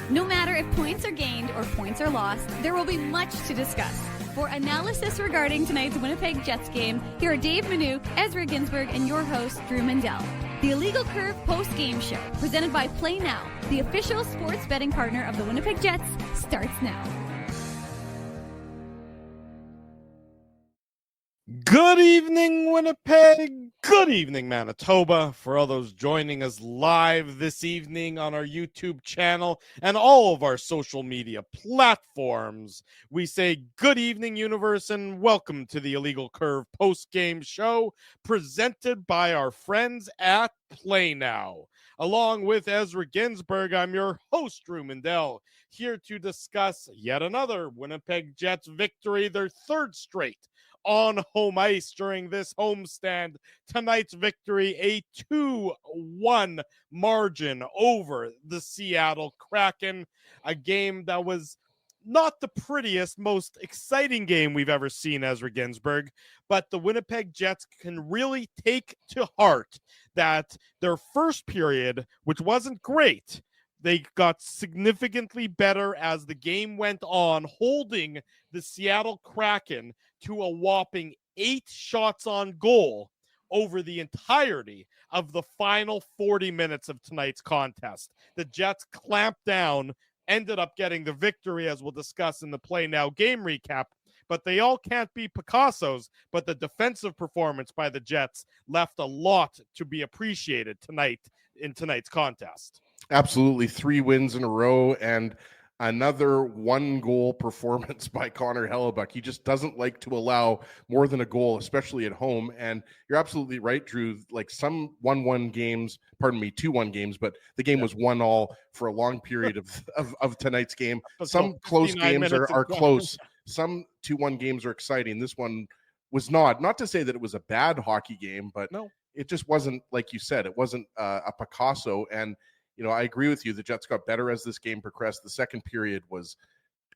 No matter if points are gained or points are lost, there will be much to discuss. For analysis regarding tonight's Winnipeg Jets game, here are Dave Manouk, Ezra Ginsburg, and your host, Drew Mandel. The Illegal Curve post-game show, presented by Play Now, the official sports betting partner of the Winnipeg Jets, starts now. Good evening, Winnipeg. Good evening, Manitoba. For all those joining us live this evening on our YouTube channel and all of our social media platforms, we say good evening, universe, and welcome to the Illegal Curve post-game show presented by our friends at Play Now. Along with Ezra Ginsburg, I'm your host, Drew Mandel, here to discuss yet another Winnipeg Jets victory, their third straight on home ice during this homestand. Tonight's victory, a 2-1 margin over the Seattle Kraken, a game that was not the prettiest, most exciting game we've ever seen, Ezra Ginsburg, but the Winnipeg Jets can really take to heart that their first period, which wasn't great, they got significantly better as the game went on, holding the Seattle Kraken to a whopping 8 shots on goal over the entirety of the final 40 minutes of tonight's contest. The Jets clamped down, ended up getting the victory, as we'll discuss in the Play Now game recap, but they all can't be Picassos, but the defensive performance by the Jets left a lot to be appreciated tonight in tonight's contest. Absolutely. 3 wins in a row and another 1-goal performance by Connor Hellebuck. He just doesn't like to allow more than a goal, especially at home. And you're absolutely right, Drew. Like some 1-1 games, 2-1 games, but the game was 1-1 for a long period of tonight's game. Some close games are close. Some 2-1 games are exciting. This one was not. Not to say that it was a bad hockey game, but no, it just wasn't, like you said, it wasn't a Picasso. And you know, I agree with you. The Jets got better as this game progressed. The second period was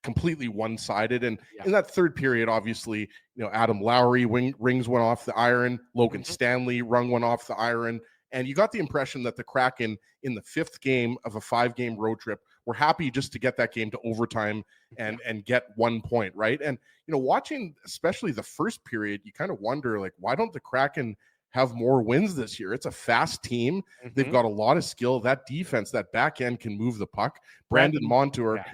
completely one-sided. And in that third period, obviously, you know, Adam Lowry rings one off the iron. Logan Stanley rung one off the iron. And you got the impression that the Kraken in the 5th game of a 5-game road trip were happy just to get that game to overtime and get 1 point, right? And, you know, watching especially the first period, you kind of wonder, like, why don't the Kraken have more wins this year? It's a fast team. They've got a lot of skill. That defense, that back end can move the puck. Brandon Montour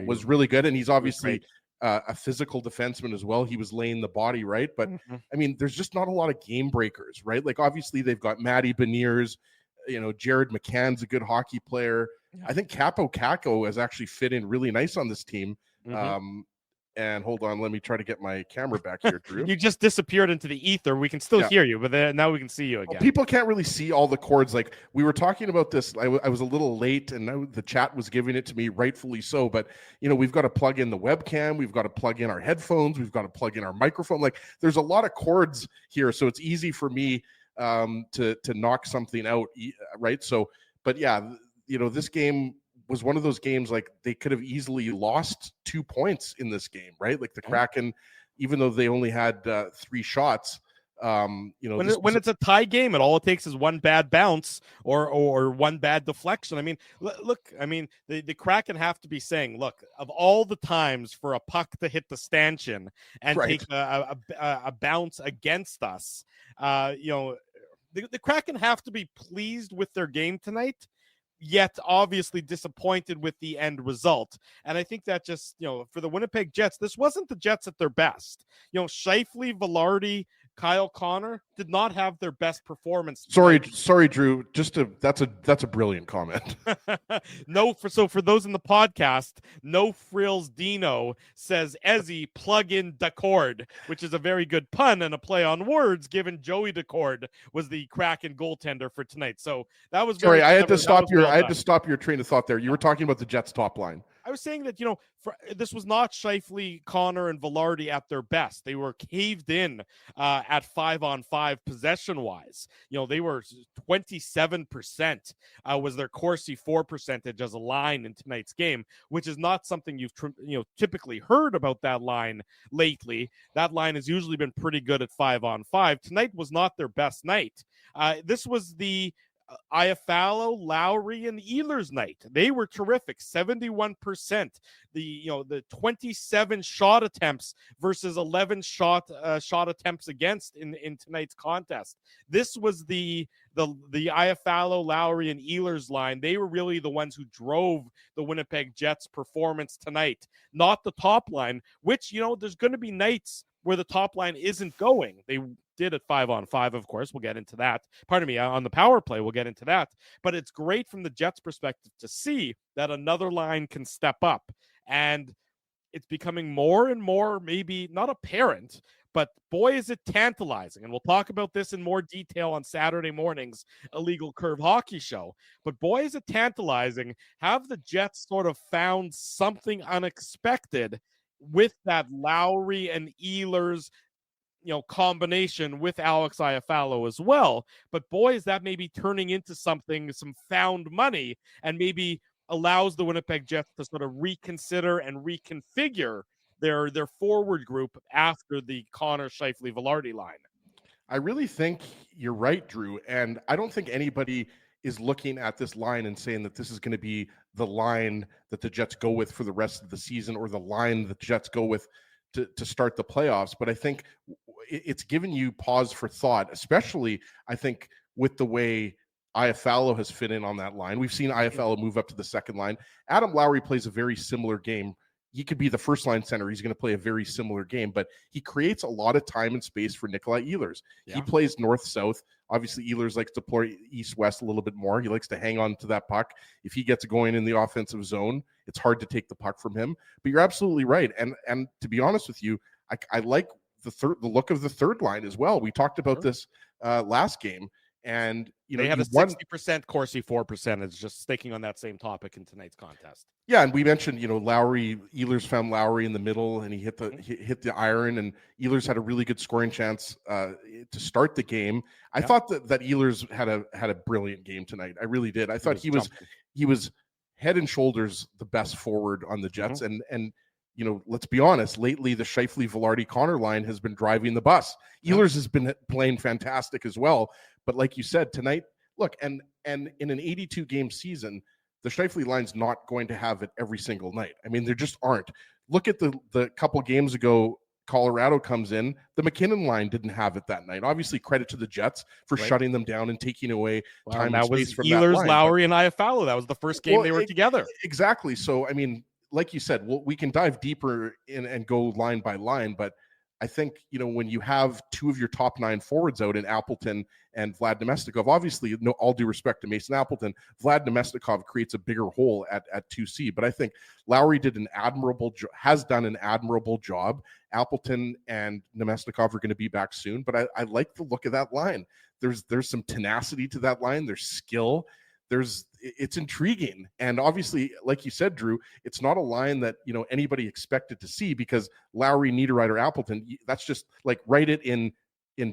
was really good, and he's obviously a physical defenseman as well. He was laying the body, right? But, I mean, there's just not a lot of game breakers, right? Like, obviously, they've got Matty Beniers. You know, Jared McCann's a good hockey player. I think Capo Caco has actually fit in really nice on this team. And hold on, let me try to get my camera back here, Drew. You just disappeared into the ether. We can still hear you, but now we can see you again. Well, people can't really see all the cords. Like, we were talking about this. I was a little late, and the chat was giving it to me, rightfully so. But, you know, we've got to plug in the webcam. We've got to plug in our headphones. We've got to plug in our microphone. Like, there's a lot of cords here, so it's easy for me to knock something out, right? So, but yeah, you know, this game was one of those games, like, they could have easily lost 2 points in this game, right? Like the Kraken, even though they only had 3 shots, you know, when it's a tie game, and all it takes is one bad bounce or one bad deflection. I mean, look, I mean, the Kraken have to be saying, look, of all the times for a puck to hit the stanchion and take a bounce against us, you know, the Kraken have to be pleased with their game tonight, yet obviously disappointed with the end result. And I think that just, you know, for the Winnipeg Jets, this wasn't the Jets at their best. You know, Scheifele, Velarde, Kyle Connor did not have their best performance. Sorry, Drew. That's a brilliant comment. For those in the podcast, No Frills Dino says Ezzy plug in Decord, which is a very good pun and a play on words, given Joey Decord was the Kraken goaltender for tonight. So that was very I had to stop your train of thought there. You were talking about the Jets top line. I was saying that, you know, this was not Scheifele, Connor, and Velarde at their best. They were caved in at 5-on-5 possession-wise. You know, they were 27% was their Corsi 4 percentage as a line in tonight's game, which is not something you've typically heard about that line lately. That line has usually been pretty good at 5-on-5. Tonight was not their best night. This was the Iafallo, Lowry, and Ehlers night. They were terrific. 71%. The 27 shot attempts versus 11 shot attempts against in tonight's contest. This was the Iafallo, Lowry, and Ehlers line. They were really the ones who drove the Winnipeg Jets' performance tonight, not the top line, which, there's going to be nights where the top line isn't going. They did at 5-on-5, of course. We'll get into that. Pardon me, on the power play, we'll get into that. But it's great from the Jets' perspective to see that another line can step up. And it's becoming more and more, maybe not apparent, but boy, is it tantalizing. And we'll talk about this in more detail on Saturday morning's Illegal Curve Hockey Show. But boy, is it tantalizing. Have the Jets sort of found something unexpected with that Lowry and Ehlers, combination with Alex Iafallo as well. But boy, is that maybe turning into something, some found money, and maybe allows the Winnipeg Jets to sort of reconsider and reconfigure their forward group after the Connor Scheifele-Velarde line. I really think you're right, Drew. And I don't think anybody is looking at this line and saying that this is going to be the line that the Jets go with for the rest of the season, or the line the Jets go with to start the playoffs. But I think it's given you pause for thought, especially, I think, with the way Iafallo has fit in on that line. We've seen Iafallo move up to the second line. Adam Lowry plays a very similar game. He could be the first line center. He's going to play a very similar game, but he creates a lot of time and space for Nikolai Ehlers. Yeah. He plays north-south. Obviously, Ehlers likes to play east-west a little bit more. He likes to hang on to that puck. If he gets going in the offensive zone, it's hard to take the puck from him. But you're absolutely right. And to be honest with you, I like the look of the third line as well. We talked about this last game. And they had a 60% Corsi 4 percentage, just sticking on that same topic in tonight's contest. Yeah, and we mentioned, Ehlers found Lowry in the middle, and he hit the iron, and Ehlers had a really good scoring chance to start the game. I thought that Ehlers had a brilliant game tonight. I really did. I thought he was head and shoulders the best forward on the Jets, and let's be honest, lately the Scheifele-Velarde Connor line has been driving the bus. Ehlers has been playing fantastic as well. But like you said, tonight, look, and in an 82 game season, the Scheifele line's not going to have it every single night. I mean, there just aren't. Look at the couple games ago, Colorado comes in, the McKinnon line didn't have it that night. Obviously, credit to the Jets for shutting them down and taking away time and space from Ehlers, that line. Lowry, and Iafallo. That was the first game they were together. Exactly. So, I mean, like you said, we can dive deeper in and go line by line, but I think, when you have two of your top 9 forwards out in Appleton and Vlad Nemestikov, obviously, all due respect to Mason Appleton, Vlad Nemestikov creates a bigger hole at 2C. But I think Lowry has done an admirable job. Appleton and Nemestikov are going to be back soon, but I like the look of that line. There's some tenacity to that line. There's skill. It's intriguing. And obviously, like you said, Drew, it's not a line that, anybody expected to see, because Lowry, Niederreiter, Appleton, that's just like write it in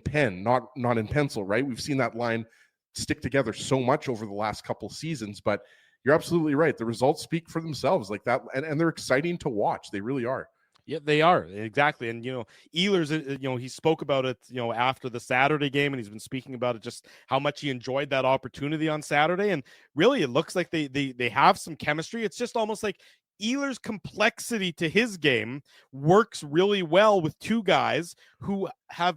pen, not in pencil, right? We've seen that line stick together so much over the last couple seasons, but you're absolutely right. The results speak for themselves like that. And they're exciting to watch. They really are. Yeah, they are. Exactly. And, Ehlers, he spoke about it, after the Saturday game, and he's been speaking about it, just how much he enjoyed that opportunity on Saturday. And really, it looks like they have some chemistry. It's just almost like Ehlers' complexity to his game works really well with two guys who have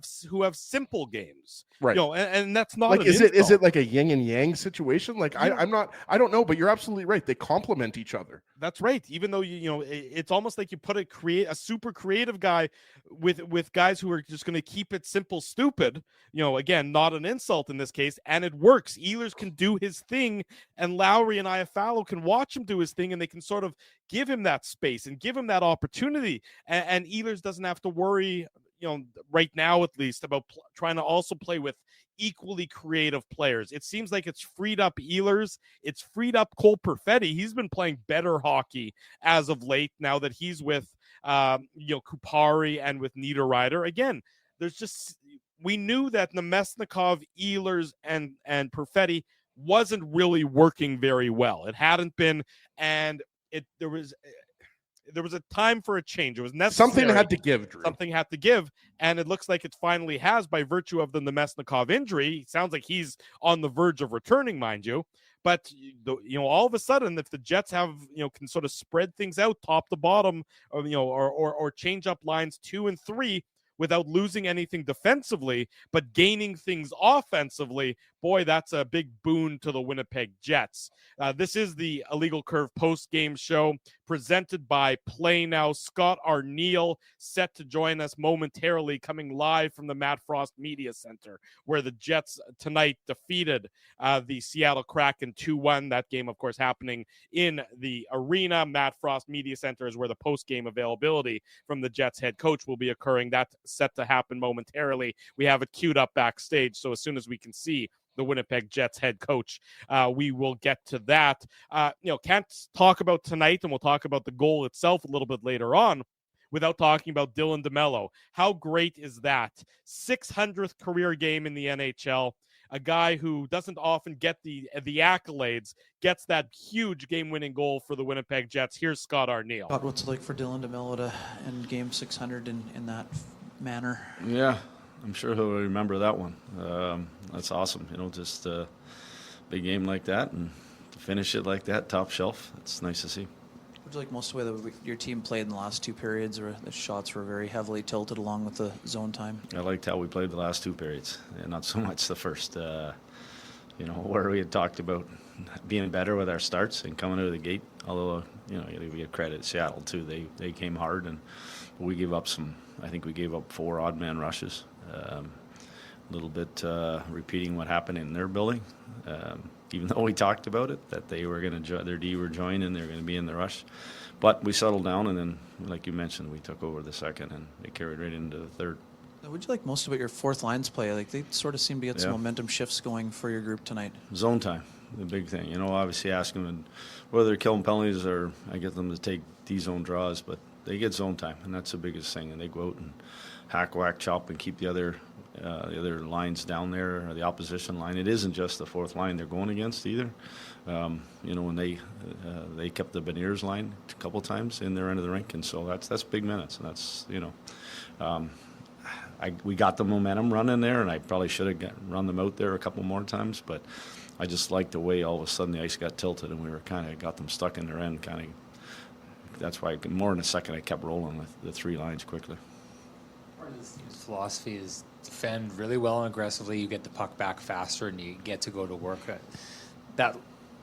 simple games, right? And that's not like is it like a yin and yang situation? Like I don't know, but you're absolutely right. They complement each other. That's right. Even though it's almost like you put a super creative guy with guys who are just going to keep it simple, stupid. Again, not an insult in this case, and it works. Ehlers can do his thing, and Lowry and Iafallo can watch him do his thing, and they can sort of give him that space and give him that opportunity. And Ehlers doesn't have to worry, right now at least, about trying to also play with equally creative players. It seems like it's freed up Ehlers. It's freed up Cole Perfetti. He's been playing better hockey as of late now that he's with, Kupari and with Niederreiter. Again, we knew that Nemesnikov, Ehlers, and Perfetti wasn't really working very well. It hadn't been, and there was a time for a change. It was necessary. Something had to give, Drew. Something had to give, and it looks like it finally has by virtue of the Nemesnikov injury. It sounds like he's on the verge of returning, mind you. But, all of a sudden, if the Jets have, can sort of spread things out top to bottom, or change up lines 2 and 3 without losing anything defensively, but gaining things offensively, boy, that's a big boon to the Winnipeg Jets. This is the Illegal Curve post-game show presented by Play Now. Scott Arneal set to join us momentarily, coming live from the Matt Frost Media Center, where the Jets tonight defeated the Seattle Kraken 2-1. That game, of course, happening in the arena. Matt Frost Media Center is where the post-game availability from the Jets head coach will be occurring. That's set to happen momentarily. We have it queued up backstage, so as soon as we can see the Winnipeg Jets head coach, we will get to that. Can't talk about tonight, and we'll talk about the goal itself a little bit later on, without talking about Dylan DeMelo. How great is that? 600th career game in the NHL. A guy who doesn't often get the accolades, gets that huge game-winning goal for the Winnipeg Jets. Here's Scott Arneal. Scott, what's it like for Dylan DeMelo to end game 600 in that manner? Yeah, I'm sure he'll remember that one. That's awesome. Just a big game like that and to finish it like that, top shelf. It's nice to see. What did you like most of the way that your team played in the last 2 periods, where the shots were very heavily tilted along with the zone time? I liked how we played the last 2 periods, and not so much the first. Where we had talked about being better with our starts and coming out of the gate. Although, we give credit to Seattle too. They came hard, and we gave up I think we gave up 4 odd man rushes. A little bit repeating what happened in their building. Even though we talked about it, that they were going to, their D were joining, they're going to be in the rush. But we settled down, and then, like you mentioned, we took over the second, and they carried right into the third. What would you like most about your fourth lines play? Like, they sort of seem to get some momentum shifts going for your group tonight. Zone time, the big thing. Obviously asking them whether they're killing penalties or I get them to take D-zone draws, but they get zone time, and that's the biggest thing. And they go out and hack, whack, chop, and keep the other lines down there, or the opposition line. It isn't just the fourth line they're going against either. When they kept the Beniers line a couple times in their end of the rink, and so that's big minutes, and that's we got the momentum running there, and I probably should have run them out there a couple more times, but I just liked the way all of a sudden the ice got tilted, and we were kind of got them stuck in their end. That's why more in a second I kept rolling with the 3 lines quickly. Part of this team's philosophy is defend really well and aggressively. You get the puck back faster, and you get to go to work. That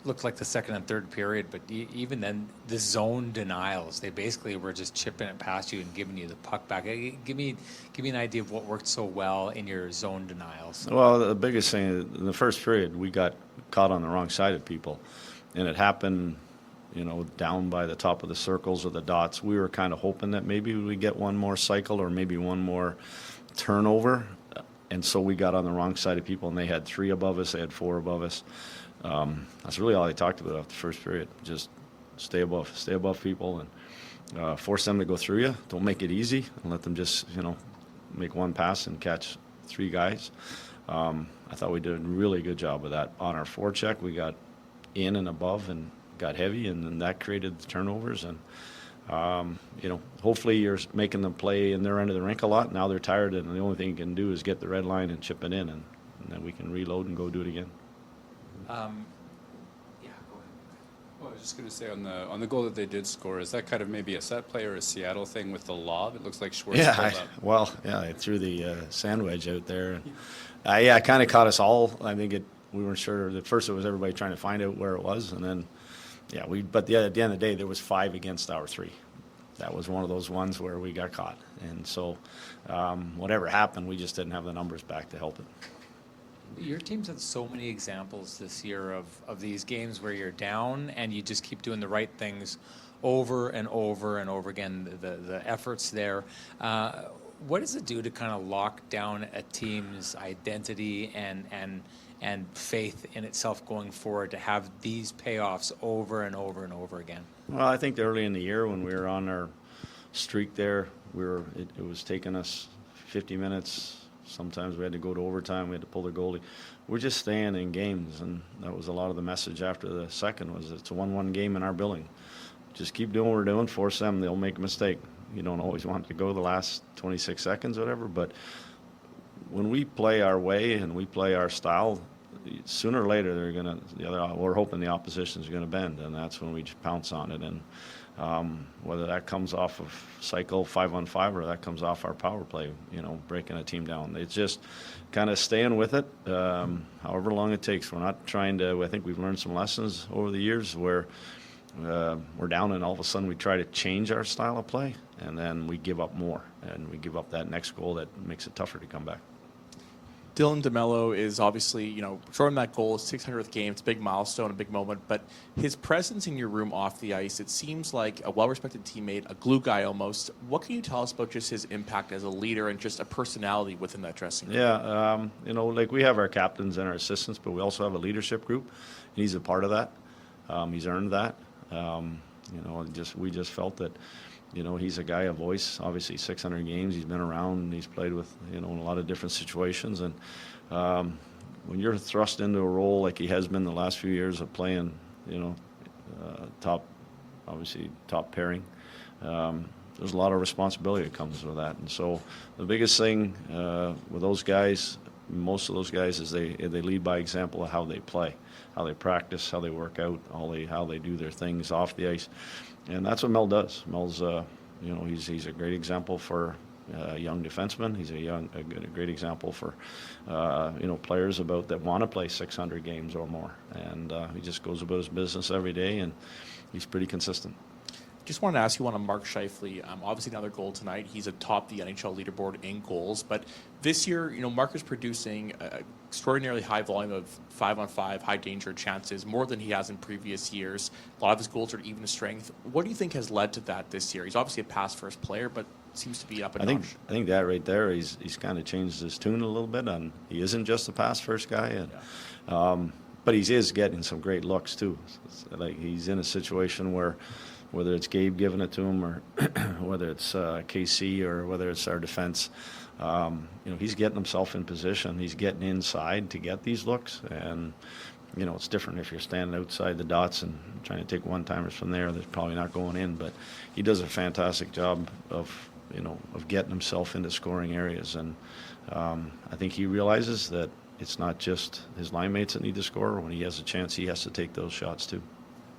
looked like the second and third period, but even then, the zone denials, they basically were just chipping it past you and giving you the puck back. Give me an idea of what worked so well in your zone denials. Well, the biggest thing, in the first period, we got caught on the wrong side of people, and it happened, down by the top of the circles or the dots. We were kind of hoping that maybe we'd get one more cycle or maybe one more turnover, and so we got on the wrong side of people, and they had 3 above us, they had 4 above us. That's really all they talked about after the first period. Just stay above people, and force them to go through you. Don't make it easy, and let them just make one pass and catch 3 guys. I thought we did a really good job of that. On our forecheck, we got in and above and got heavy, and then that created the turnovers. And hopefully you're making them play in their end of the rink a lot. Now they're tired, and the only thing you can do is get the red line and chip it in, and then we can reload and go do it again. Go ahead. Well, I was just going to say on the goal that they did score, is that kind of maybe a set play or a Seattle thing with the lob? It looks like Schwartz pulled up. I threw the sand wedge out there. It kind of caught us all. I think we weren't sure. At first it was everybody trying to find out where it was, and then but at the end of the day, there was 5 against our 3. That was one of those ones where we got caught, and so whatever happened, we just didn't have the numbers back to help it. Your team's had so many examples this year of these games where you're down and you just keep doing the right things over and over and over again, the efforts there. What does it do to kind of lock down a team's identity and faith in itself going forward to have these payoffs over and over and over again? Well, I think early in the year when we were on our streak there, it was taking us 50 minutes. Sometimes we had to go to overtime. We had to pull the goalie. We're just staying in games, and that was a lot of the message after the second was it's a 1-1 game in our building. just keep doing what we're doing, force them, they'll make a mistake. You don't always want it to go the last 26 seconds or whatever, but when we play our way and we play our style, sooner or later we're hoping the opposition's going to bend, and that's when we just pounce on it. And whether that comes off of cycle 5-on-5 or that comes off our power play, breaking a team down, it's just kind of staying with it, however long it takes. We're not trying to. I think we've learned some lessons over the years where we're down and all of a sudden we try to change our style of play, and then we give up more, and we give up that next goal that makes it tougher to come back. Dylan DeMelo is obviously, scoring that goal, his 600th game. It's a big milestone, a big moment. But his presence in your room off the ice, it seems like a well-respected teammate, a glue guy almost. What can you tell us about just his impact as a leader and just a personality within that dressing room? Yeah, like we have our captains and our assistants, but we also have a leadership group, and he's a part of that. He's earned that. We just felt that. He's a guy, a voice. Obviously, 600 games. He's been around. And he's played with, in a lot of different situations. And when you're thrust into a role like he has been the last few years of playing, top pairing, there's a lot of responsibility that comes with that. And so the biggest thing with those guys, most of those guys, is they lead by example of how they play, how they practice, how they work out, how they do their things off the ice. And that's what Mel does. Mel's, he's a great example for young defensemen. He's a great example for, players that want to play 600 games or more. And he just goes about his business every day, and he's pretty consistent. Just wanted to ask you on Mark Scheifele. Obviously, another goal tonight. He's atop the NHL leaderboard in goals. But this year, Mark is producing an extraordinarily high volume of 5-on-5, high-danger chances, more than he has in previous years. A lot of his goals are even strength. What do you think has led to that this year? He's obviously a pass-first player, but seems to be up a notch. I think that right there, he's kind of changed his tune a little bit. He isn't just a pass-first guy. And, but he is getting some great looks, too. Like he's in a situation where, whether it's Gabe giving it to him or whether it's KC or whether it's our defense, he's getting himself in position. He's getting inside to get these looks. And, it's different if you're standing outside the dots and trying to take one-timers from there. That's probably not going in. But he does a fantastic job of getting himself into scoring areas. And I think he realizes that it's not just his line mates that need to score. When he has a chance, he has to take those shots too.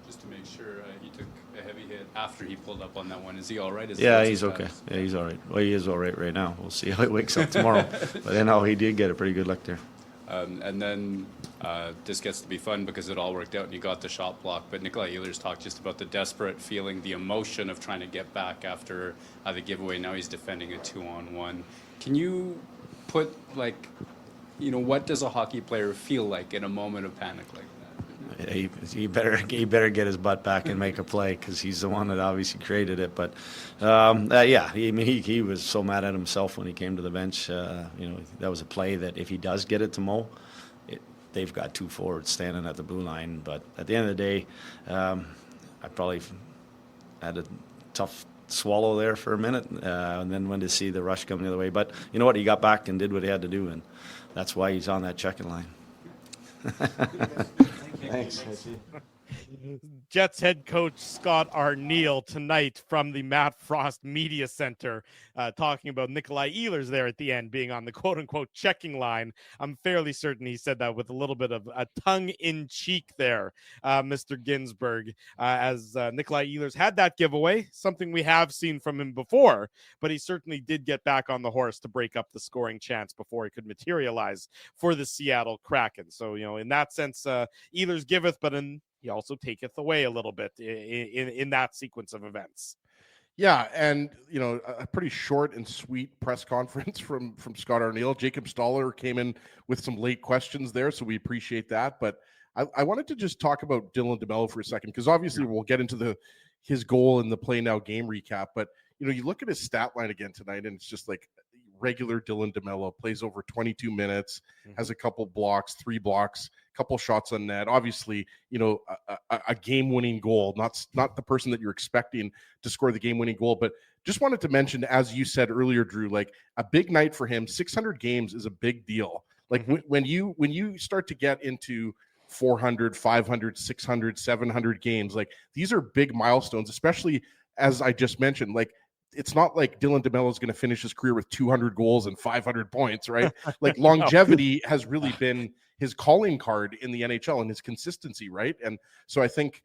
Just to make sure, he took a heavy hit after he pulled up on that one. Is he all right? Yeah, he's okay. Yeah, he's all right. Well, he is all right now. We'll see how he wakes up tomorrow. But he did get a pretty good look there. And then this gets to be fun because it all worked out and you got the shot block. But Nikolai Ehlers talked just about the desperate feeling, the emotion of trying to get back after the giveaway. Now he's defending a 2-on-1. Can you put, what does a hockey player feel like in a moment of panic like that? He better get his butt back and make a play because he's the one that obviously created it. But he was so mad at himself when he came to the bench. That was a play that if he does get it to Mo, they've got two forwards standing at the blue line. But at the end of the day, I probably had a tough swallow there for a minute, and then went to see the rush come the other way. But you know what? He got back and did what he had to do, and that's why he's on that checking line. Thanks. Jets head coach Scott Arniel tonight from the Matt Frost Media Center, talking about Nikolai Ehlers there at the end being on the quote-unquote checking line. I'm fairly certain he said that with a little bit of a tongue-in-cheek there, Mr. Ginsburg, as Nikolai Ehlers had that giveaway, something we have seen from him before, but he certainly did get back on the horse to break up the scoring chance before he could materialize for the Seattle Kraken. So, in that sense, Ehlers giveth, but he also taketh away a little bit in that sequence of events. Yeah, and a pretty short and sweet press conference from Scott Arniel. Jacob Stoller came in with some late questions there, so we appreciate that. But I wanted to just talk about Dylan DeMelo for a second, because obviously we'll get into his goal in the Play Now game recap. But you look at his stat line again tonight, and it's just like regular Dylan DeMelo. Plays over 22 minutes, has a couple blocks, 3 blocks, couple shots on net. Obviously, a game-winning goal, not the person that you're expecting to score the game-winning goal. But just wanted to mention, as you said earlier, Drew, like a big night for him. 600 games is a big deal. Like when you start to get into 400, 500, 600, 700 games. Like, these are big milestones, especially as I just mentioned. Like, it's not like Dylan DeMelo is going to finish his career with 200 goals and 500 points, right? Like, longevity has really been his calling card in the NHL, and his consistency, right? And so I think,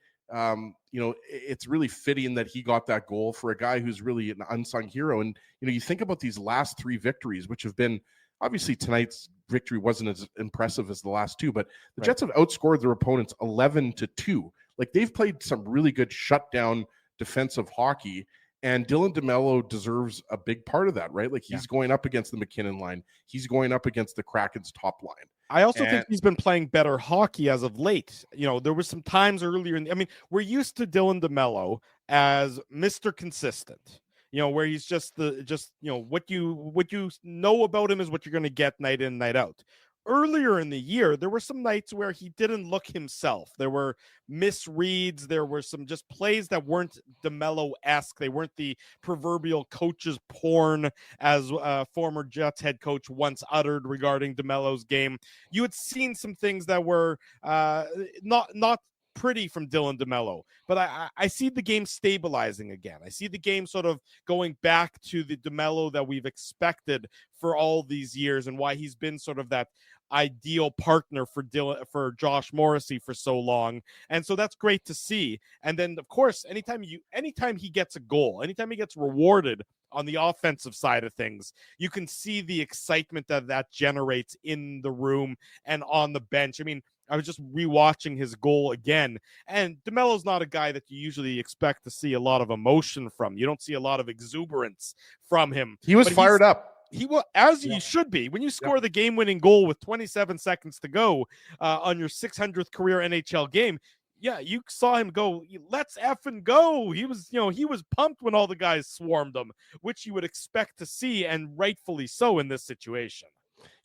it's really fitting that he got that goal for a guy who's really an unsung hero. And, you think about these last 3 victories, which have been, obviously tonight's victory wasn't as impressive as the last 2, but the Jets have outscored their opponents 11-2. Like, they've played some really good shutdown defensive hockey. And Dylan DeMelo deserves a big part of that, right? Like, he's going up against the McKinnon line. He's going up against the Kraken's top line. I also think he's been playing better hockey as of late. There were some times earlier we're used to Dylan DeMelo as Mr. Consistent, where he's what you know about him is what you're going to get night in, night out. Earlier in the year, there were some nights where he didn't look himself. There were misreads. There were some just plays that weren't DeMelo-esque. They weren't the proverbial coach's porn, as former Jets head coach once uttered regarding DeMelo's game. You had seen some things that were not pretty from Dylan DeMelo, but I see the game stabilizing again. I see the game sort of going back to the DeMelo that we've expected for all these years, and why he's been sort of that ideal partner for Josh Morrissey for so long. And so that's great to see. And then, of course, anytime he gets a goal, anytime he gets rewarded on the offensive side of things, you can see the excitement that generates in the room and on the bench. I was just rewatching his goal again, and DeMelo's not a guy that you usually expect to see a lot of emotion from. You don't see a lot of exuberance from him. He was fired up. He will, as you should be. When you score the game-winning goal with 27 seconds to go on your 600th career NHL game, you saw him go, let's effing go. He was pumped when all the guys swarmed him, which you would expect to see, and rightfully so in this situation.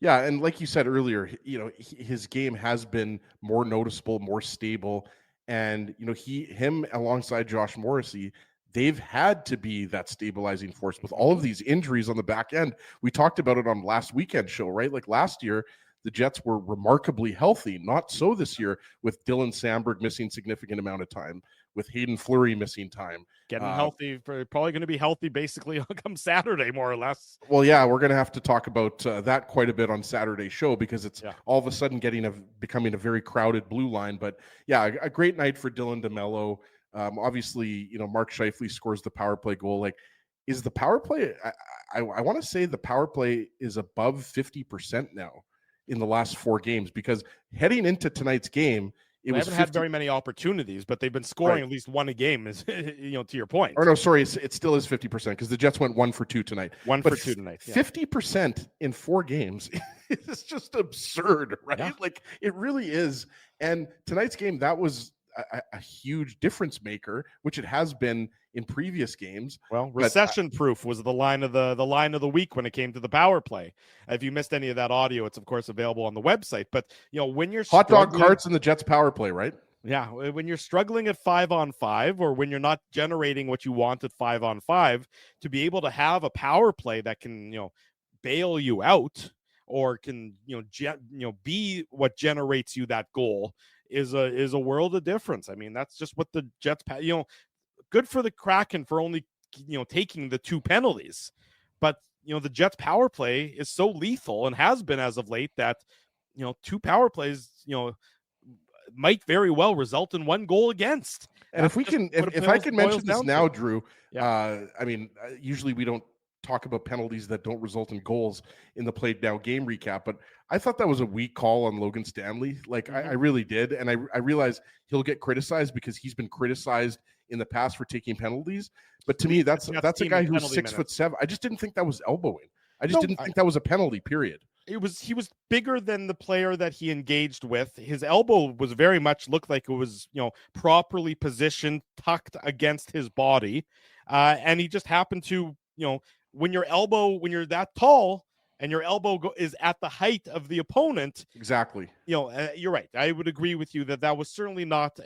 Yeah, and like you said earlier, his game has been more noticeable, more stable, and him alongside Josh Morrissey, they've had to be that stabilizing force with all of these injuries on the back end. We talked about it on last weekend show, right? Like, last year, the Jets were remarkably healthy. Not so this year, with Dylan Samberg missing significant amount of time, with Hayden Fleury missing time. Getting healthy, probably going to be healthy basically come Saturday, more or less. Well, yeah, we're going to have to talk about that quite a bit on Saturday's show, because it's all of a sudden becoming a very crowded blue line. But yeah, a great night for Dylan DeMelo. Obviously, Mark Scheifele scores the power play goal. Like, is the power play? I want to say the power play is above 50% now in the last 4 games, because heading into tonight's game, they haven't had very many opportunities, but they've been scoring at least one a game. Is to your point? Or no, sorry, it still is 50%, because the Jets went 1 for 2 tonight. 1 for 2 tonight. 50% in 4 games is just absurd, right? Yeah. Like, it really is. And tonight's game, that was a huge difference maker, which it has been in previous games. Well, recession proof was the line of the week when it came to the power play. If you missed any of that audio, it's of course available on the website. But when you're hot dog carts in the Jets power play, right? Yeah, when you're struggling at 5-on-5, or when you're not generating what you want at 5-on-5, to be able to have a power play that can bail you out, or can be what generates you that goal, is a world of difference. That's just what the Jets, good for the Kraken for only, taking the 2 penalties. But, the Jets power play is so lethal, and has been as of late, that, 2 power plays, might very well result in 1 goal against. And if I can mention this now, Drew, usually we don't talk about penalties that don't result in goals in the played now game recap, but I thought that was a weak call on Logan Stanley. Like, I really did. And I realize he'll get criticized, because he's been criticized in the past for taking penalties. But to me, that's a guy who's 6'7". I just didn't think that was elbowing. I just didn't think that was a penalty, period. He was bigger than the player that he engaged with. His elbow was very much looked like it was, properly positioned, tucked against his body. And he just happened to, when you're that tall and your elbow is at the height of the opponent. Exactly. You're right. I would agree with you that was certainly not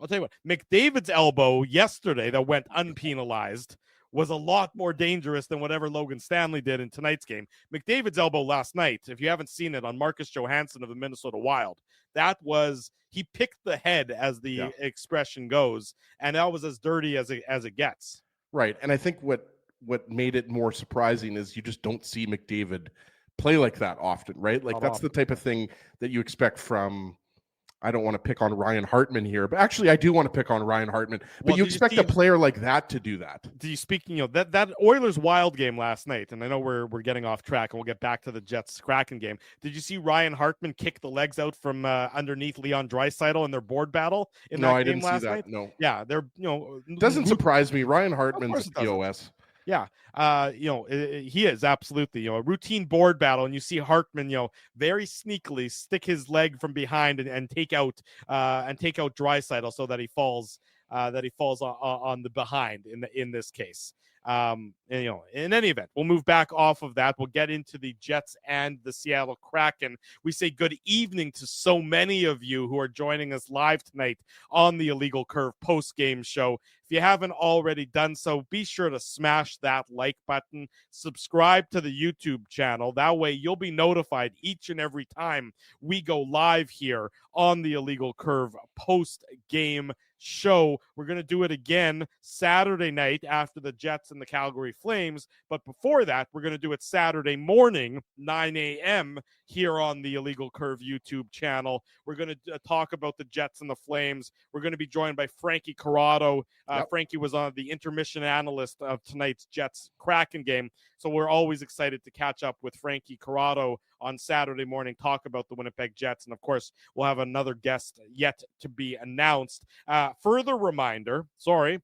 I'll tell you what, McDavid's elbow yesterday that went unpenalized was a lot more dangerous than whatever Logan Stanley did in tonight's game. McDavid's elbow last night, if you haven't seen it, on Marcus Johansson of the Minnesota Wild, he picked the head, as the expression goes, and that was as dirty as it gets. Right. And I think what made it more surprising is you just don't see McDavid play like that often, right? Like that's the type of thing that you expect from, I don't want to pick on Ryan Hartman here, but actually I do want to pick on Ryan Hartman. But you expect a player like that to do that. Speaking of that Oilers Wild game last night, and I know we're getting off track, and we'll get back to the Jets Kraken game. Did you see Ryan Hartman kick the legs out from underneath Leon Draisaitl in their board battle in that game I didn't last see that. night? No. Yeah, they're doesn't surprise me. Ryan Hartman's a POS. Yeah, he is absolutely, a routine board battle, and you see Hartman, very sneakily stick his leg from behind and take out Draisaitl so that he falls on the behind in this case. In any event, we'll move back off of that. We'll get into the Jets and the Seattle Kraken. We say good evening to so many of you who are joining us live tonight on the Illegal Curve post-game show. If you haven't already done so, be sure to smash that like button, subscribe to the YouTube channel. That way you'll be notified each and every time we go live here on the Illegal Curve post-game show. We're going to do it again Saturday night after the Jets and the Calgary Flames. But before that, we're going to do it Saturday morning, 9 a.m. here on the Illegal Curve YouTube channel. We're going to talk about the Jets and the Flames. We're going to be joined by Frankie Corrado. Frankie was on the intermission analyst of tonight's Jets Kraken game. So we're always excited to catch up with Frankie Corrado on Saturday morning, talk about the Winnipeg Jets. And of course, we'll have another guest yet to be announced. Further reminder,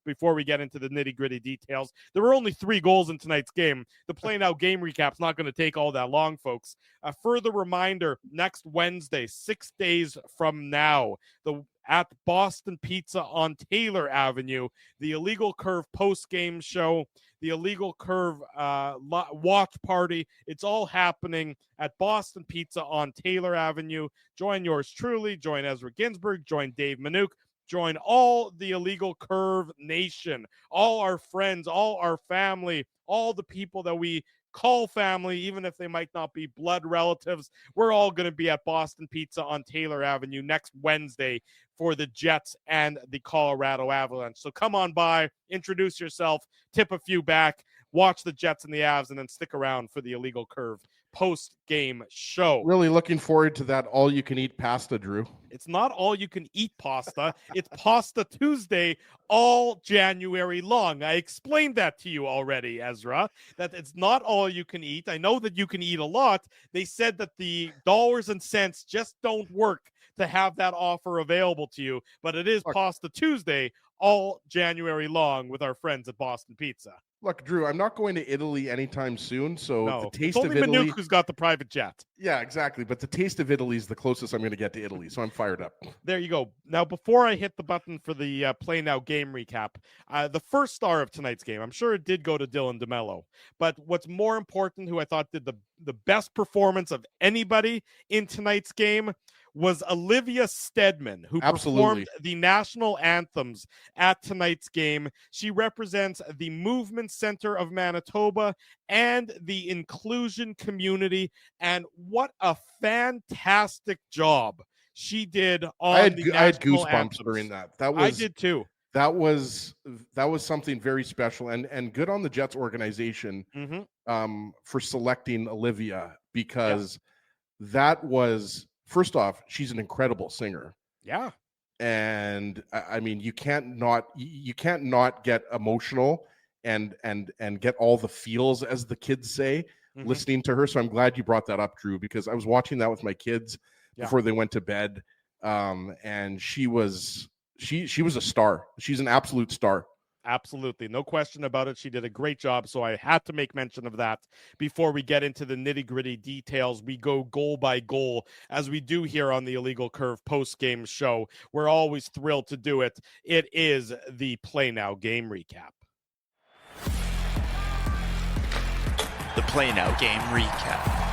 before we get into the nitty gritty details, there were only 3 goals in tonight's game. The Play Now game recap's not going to take all that long, folks. A further reminder, next Wednesday, 6 days from now, at Boston Pizza on Taylor Avenue, the Illegal Curve post-game show, the Illegal Curve watch party. It's all happening at Boston Pizza on Taylor Avenue. Join yours truly, join Ezra Ginsburg, join Dave Manouk, join all the Illegal Curve Nation, all our friends, all our family, all the people that we call family, even if they might not be blood relatives. We're all going to be at Boston Pizza on Taylor Avenue next Wednesday for the Jets and the Colorado Avalanche. So come on by, introduce yourself, tip a few back, watch the Jets and the Avs, and then stick around for the Illegal Curve post-game show. Really looking forward to that all-you-can-eat pasta, Drew. It's not all-you-can-eat pasta. It's Pasta Tuesday all January long. I explained that to you already, Ezra, that it's not all you can eat. I know that you can eat a lot. They said that the dollars and cents just don't work to have that offer available to you, but it is Pasta Tuesday all January long with our friends at Boston Pizza. Look, Drew, I'm not going to Italy anytime soon, so the taste of Italy. Italy. Manouk who's got the private jet. Yeah, exactly. But the taste of Italy is the closest I'm going to get to Italy, so I'm fired up. There you go. Now, before I hit the button for the Play Now game recap, the first star of tonight's game, I'm sure it did go to Dylan DeMelo. But what's more important, who I thought did the best performance of anybody in tonight's game, was Olivia Stedman, who performed the national anthems at tonight's game. She represents the Movement Center of Manitoba and the inclusion community, and what a fantastic job she did on I had goosebumps anthems. during that. I did too. That was something very special, and good on the Jets organization for selecting Olivia, because that was, first off, she's an incredible singer. Yeah. And I mean, you can't not get emotional and get all the feels, as the kids say, listening to her. So I'm glad you brought that up, Drew, because I was watching that with my kids before they went to bed. And she was a star. She's an absolute star. Absolutely. No question about it. She did a great job. So I had to make mention of that before we get into the nitty-gritty details. We go goal by goal, as we do here on the Illegal Curve post-game show. We're always thrilled to do it. It is the Play Now game recap. The Play Now game recap.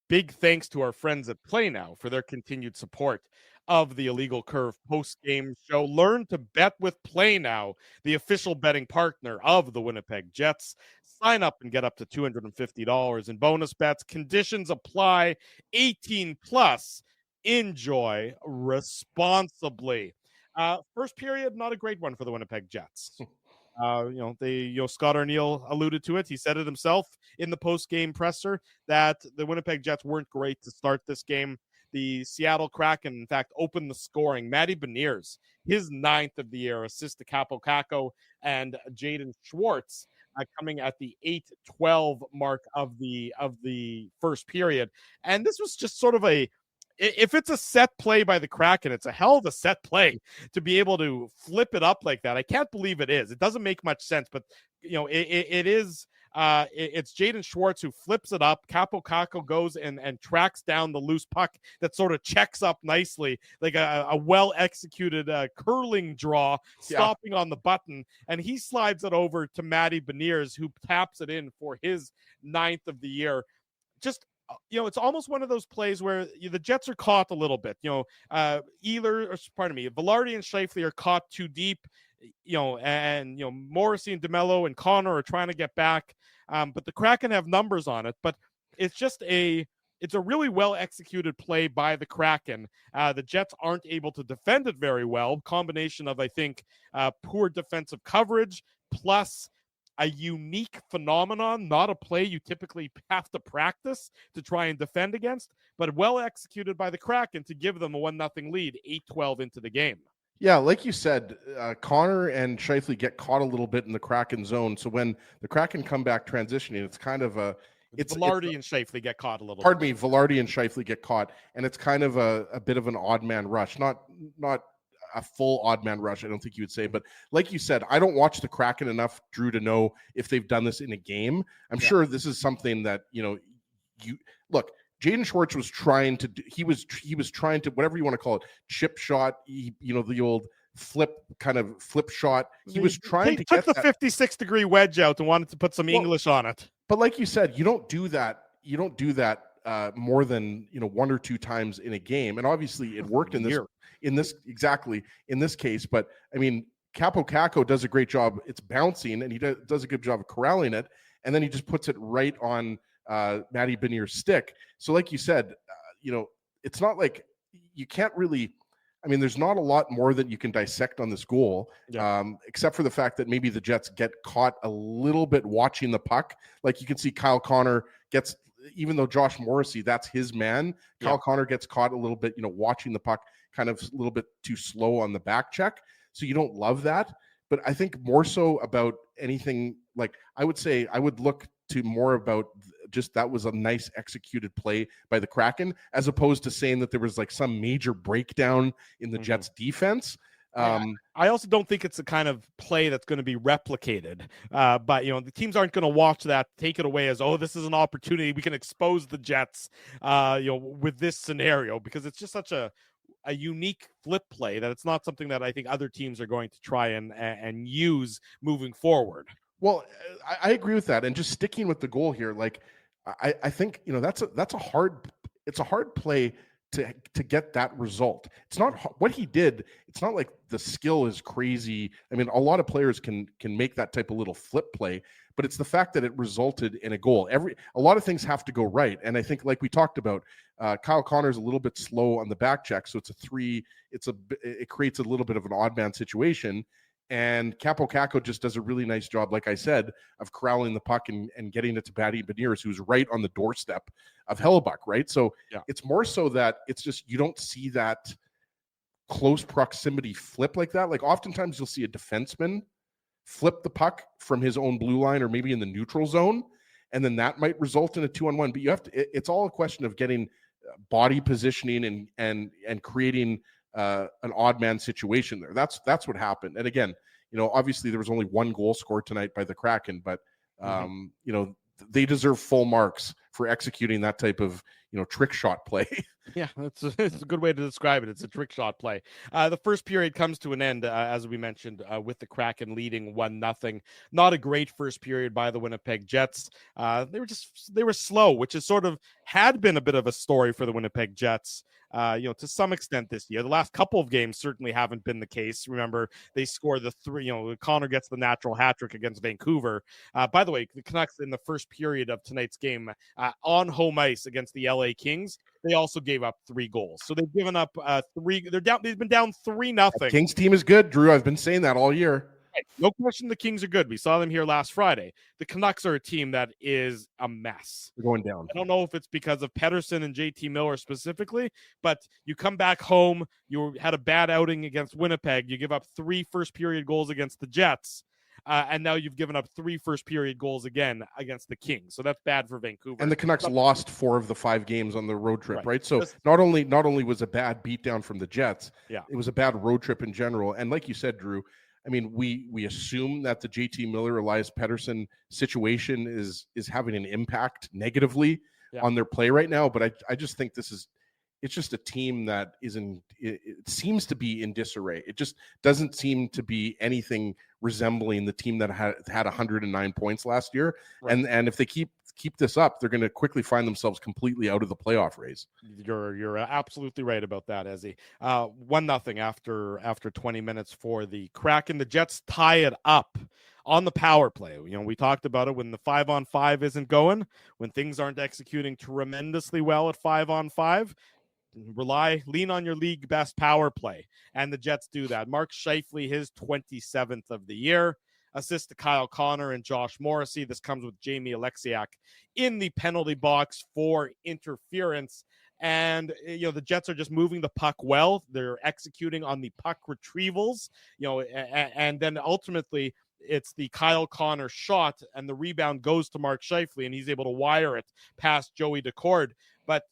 Big thanks to our friends at Play Now for their continued support of the Illegal Curve post-game show. Learn to bet with Play Now, the official betting partner of the Winnipeg Jets. Sign up and get up to $250 in bonus bets. Conditions apply. 18 plus. Enjoy responsibly. First period, not a great one for the Winnipeg Jets. Scott Arniel alluded to it. He said it himself in the post-game presser that the Winnipeg Jets weren't great to start this game. The Seattle Kraken, in fact, opened the scoring. Matty Beniers, his 9th of the year, assist to Capo Caco and Jaden Schwartz, coming at the 8-12 mark of the first period. And this was just sort of if it's a set play by the Kraken, it's a hell of a set play to be able to flip it up like that. I can't believe it is. It doesn't make much sense, but it is. It's Jaden Schwartz who flips it up. Capo Caco goes and tracks down the loose puck that sort of checks up nicely, like a well-executed curling draw, stopping on the button. And he slides it over to Matty Beniers, who taps it in for his 9th of the year. Just, it's almost one of those plays where the Jets are caught a little bit. Velarde and Scheifele are caught too deep. Morrissey and DeMelo and Connor are trying to get back. But the Kraken have numbers on it. But it's just it's a really well executed play by the Kraken. The Jets aren't able to defend it very well. Combination of, I think, poor defensive coverage plus a unique phenomenon, not a play you typically have to practice to try and defend against, but well executed by the Kraken to give them a 1-0 lead, 8-12 into the game. Yeah, like you said, Connor and Scheifele get caught a little bit in the Kraken zone. So when the Kraken come back transitioning, it's kind of Velarde and Scheifele get caught a little bit. Pardon me, Velarde and Scheifele get caught, and it's kind of a bit of an odd man rush. Not a full odd man rush, I don't think you would say, but like you said, I don't watch the Kraken enough, Drew, to know if they've done this in a game. I'm sure this is something that, you look, Jaden Schwartz was trying to do, he was trying to, whatever you want to call it, chip shot, the old flip shot. He was trying to took the 56-degree wedge out and wanted to put some English on it. But like you said, you don't do that more than 1 or 2 times in a game, and obviously it worked in this case. But I mean, Capo Caco does a great job. It's bouncing, and he does a good job of corralling it, and then he just puts it right on Matty Beniers' stick. So like you said, it's not like you can't really. I mean, there's not a lot more that you can dissect on this goal, except for the fact that maybe the Jets get caught a little bit watching the puck. Like you can see Kyle Connor gets, even though Josh Morrissey, that's his man, Kyle Connor gets caught a little bit, watching the puck kind of a little bit too slow on the back check. So you don't love that. But I think more so about anything, like I would say I would look to more about just that was a nice executed play by the Kraken, as opposed to saying that there was like some major breakdown in the Jets defense. I also don't think it's the kind of play that's going to be replicated. But the teams aren't going to watch that, take it away as, this is an opportunity. We can expose the Jets, with this scenario, because it's just such a unique flip play that it's not something that I think other teams are going to try and use moving forward. Well, I agree with that. And just sticking with the goal here, like I think, it's a hard play to get that result. It's not what he did. It's not like the skill is crazy. I mean, a lot of players can make that type of little flip play, but it's the fact that it resulted in a goal. A lot of things have to go right. And I think, like we talked about, Kyle Connor's a little bit slow on the back check. So it's a 3, it creates a little bit of an odd man situation. And Capo Caco just does a really nice job, like I said, of corralling the puck and getting it to Matty Beniers, who's right on the doorstep of Hellebuck, right? So it's more so that it's just you don't see that close proximity flip like that. Like oftentimes you'll see a defenseman flip the puck from his own blue line or maybe in the neutral zone, and then that might result in a 2-on-1. But you have to. It's all a question of getting body positioning and creating an odd man situation there. That's what happened. And again, obviously there was only 1 goal scored tonight by the Kraken, but they deserve full marks for executing that type of trick shot play. Yeah, it's a good way to describe it. It's a trick shot play. The first period comes to an end, as we mentioned, with the Kraken leading 1-0. Not a great first period by the Winnipeg Jets. They were slow, which is sort of had been a bit of a story for the Winnipeg Jets to some extent this year. The last couple of games certainly haven't been the case. Remember, they score the 3, Connor gets the natural hat trick against Vancouver. By the way, the Canucks in the first period of tonight's game on home ice against the LA Kings, they also gave up 3 goals. So they've given up 3. They've been down 3-0. Kings team is good, Drew. I've been saying that all year. No question the Kings are good. We saw them here last Friday. The Canucks are a team that is a mess. They're going down. I don't know if it's because of Pettersson and JT Miller specifically, but you come back home, you had a bad outing against Winnipeg, you give up 3 first-period goals against the Jets, and now you've given up 3 first-period goals again against the Kings. So that's bad for Vancouver. And the Canucks lost 4 of the 5 games on the road trip, right? So not only was a bad beatdown from the Jets, it was a bad road trip in general. And like you said, Drew, I mean, we assume that the JT Miller, Elias Pettersson situation is having an impact negatively on their play right now. But I just think it's just a team that it seems to be in disarray. It just doesn't seem to be anything resembling the team that had 109 points last year. Right. And if they keep this up, they're going to quickly find themselves completely out of the playoff race. You're absolutely right about that, Ezzy. 1-0 after 20 minutes for the Kraken. The Jets tie it up on the power play. We talked about it when the 5-on-5 isn't going, when things aren't executing tremendously well at 5-on-5. Lean on your league best power play, and the Jets do that. Mark Scheifele, his 27th of the year. Assist to Kyle Connor and Josh Morrissey. This comes with Jamie Alexiak in the penalty box for interference. And, the Jets are just moving the puck well. They're executing on the puck retrievals, and then ultimately it's the Kyle Connor shot, and the rebound goes to Mark Scheifele, and he's able to wire it past Joey Decord. But,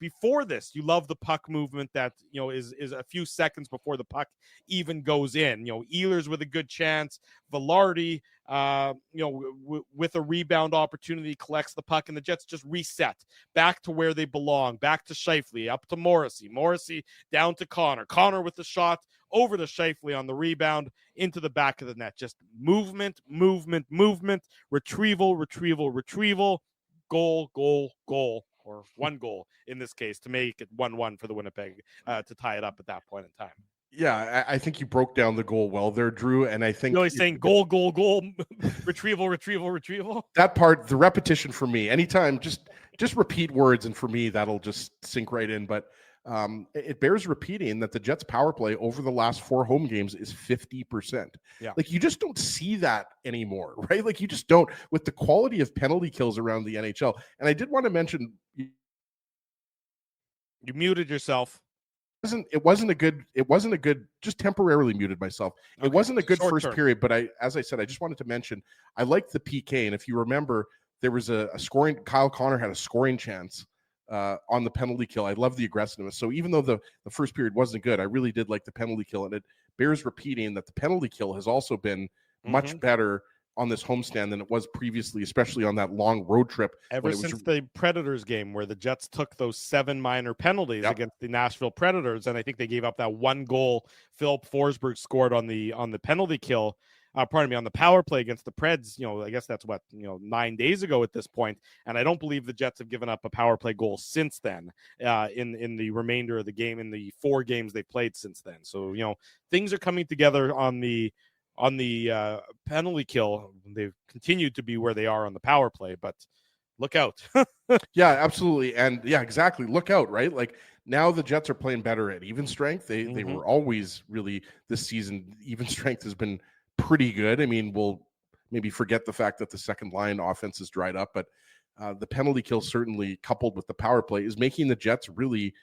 before this, you love the puck movement that, is a few seconds before the puck even goes in. Ehlers with a good chance. Velarde, with a rebound opportunity, collects the puck, and the Jets just reset back to where they belong, back to Scheifele, up to Morrissey. Morrissey down to Connor. Connor with the shot over to Scheifele on the rebound into the back of the net. Just movement, retrieval, goal. Or 1 goal in this case to make it 1-1 for the Winnipeg to tie it up at that point in time. Yeah, I think you broke down the goal well there, Drew. And I think really saying goal, retrieval. That part, the repetition for me, anytime, just repeat words, and for me that'll just sink right in. But it bears repeating that the Jets power play over the last 4 home games is 50%. Yeah. Like, you just don't see that anymore, right? Like, you just don't, with the quality of penalty kills around the NHL. And I did want to mention, you muted yourself. It wasn't a good, just temporarily muted myself. Okay. It wasn't a good first period, but as I said, I just wanted to mention, I liked the PK. And if you remember, there was a scoring, Kyle Connor had a scoring chance on the penalty kill. I love the aggressiveness. So even though the first period wasn't good, I really did like the penalty kill. And it bears repeating that the penalty kill has also been much better on this homestand than it was previously, especially on that long road trip. Ever since the Predators game where the Jets took those 7 minor penalties against the Nashville Predators, and I think they gave up that 1 goal Philip Forsberg scored on the penalty kill. On the power play against the Preds, I guess that's 9 days ago at this point. And I don't believe the Jets have given up a power play goal since then in the remainder of the game, in the 4 games they played since then. So, things are coming together on the penalty kill. They've continued to be where they are on the power play, but look out. Yeah, absolutely. And yeah, exactly. Look out, right? Like, now the Jets are playing better at even strength. They were always really, this season, even strength has been pretty good. I mean, we'll maybe forget the fact that the second line offense is dried up, but the penalty kill, certainly coupled with the power play, is making the Jets really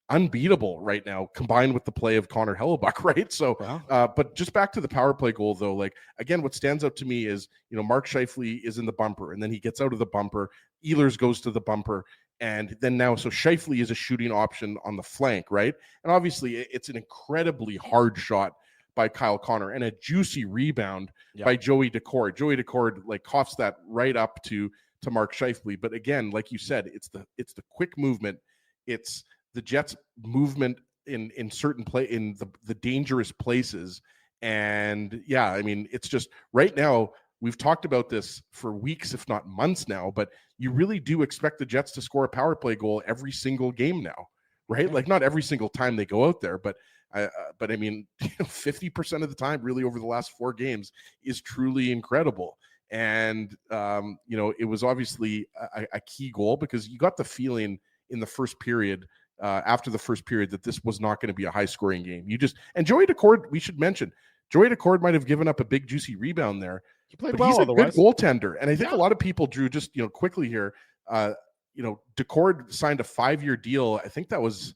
unbeatable right now, combined with the play of Connor Hellebuck, right? So, but just back to the power play goal, though, like, again, what stands out to me is, Mark Scheifele is in the bumper, and then he gets out of the bumper. Ehlers goes to the bumper, and then now, so Scheifele is a shooting option on the flank, right? And obviously, it's an incredibly hard shot by Kyle Connor and a juicy rebound by Joey Decord. Joey Decord coughs that right up to Mark Scheifele. But again, like you said, it's the quick movement. It's the Jets' movement in certain in the dangerous places. And yeah, I mean, it's just right now, we've talked about this for weeks, if not months now, but you really do expect the Jets to score a power play goal every single game now, right? Like not every single time they go out there, but I mean, 50% of the time, really over the last 4 games, is truly incredible. And it was obviously a key goal because you got the feeling in the first period, after the first period, that this was not going to be a high-scoring game. And Joey Decord, we should mention, Joey Decord might have given up a big juicy rebound there. He played but well. He's a otherwise. good goaltender, and I think a lot of people, Drew, just quickly here. Decord signed a 5-year deal. I think that was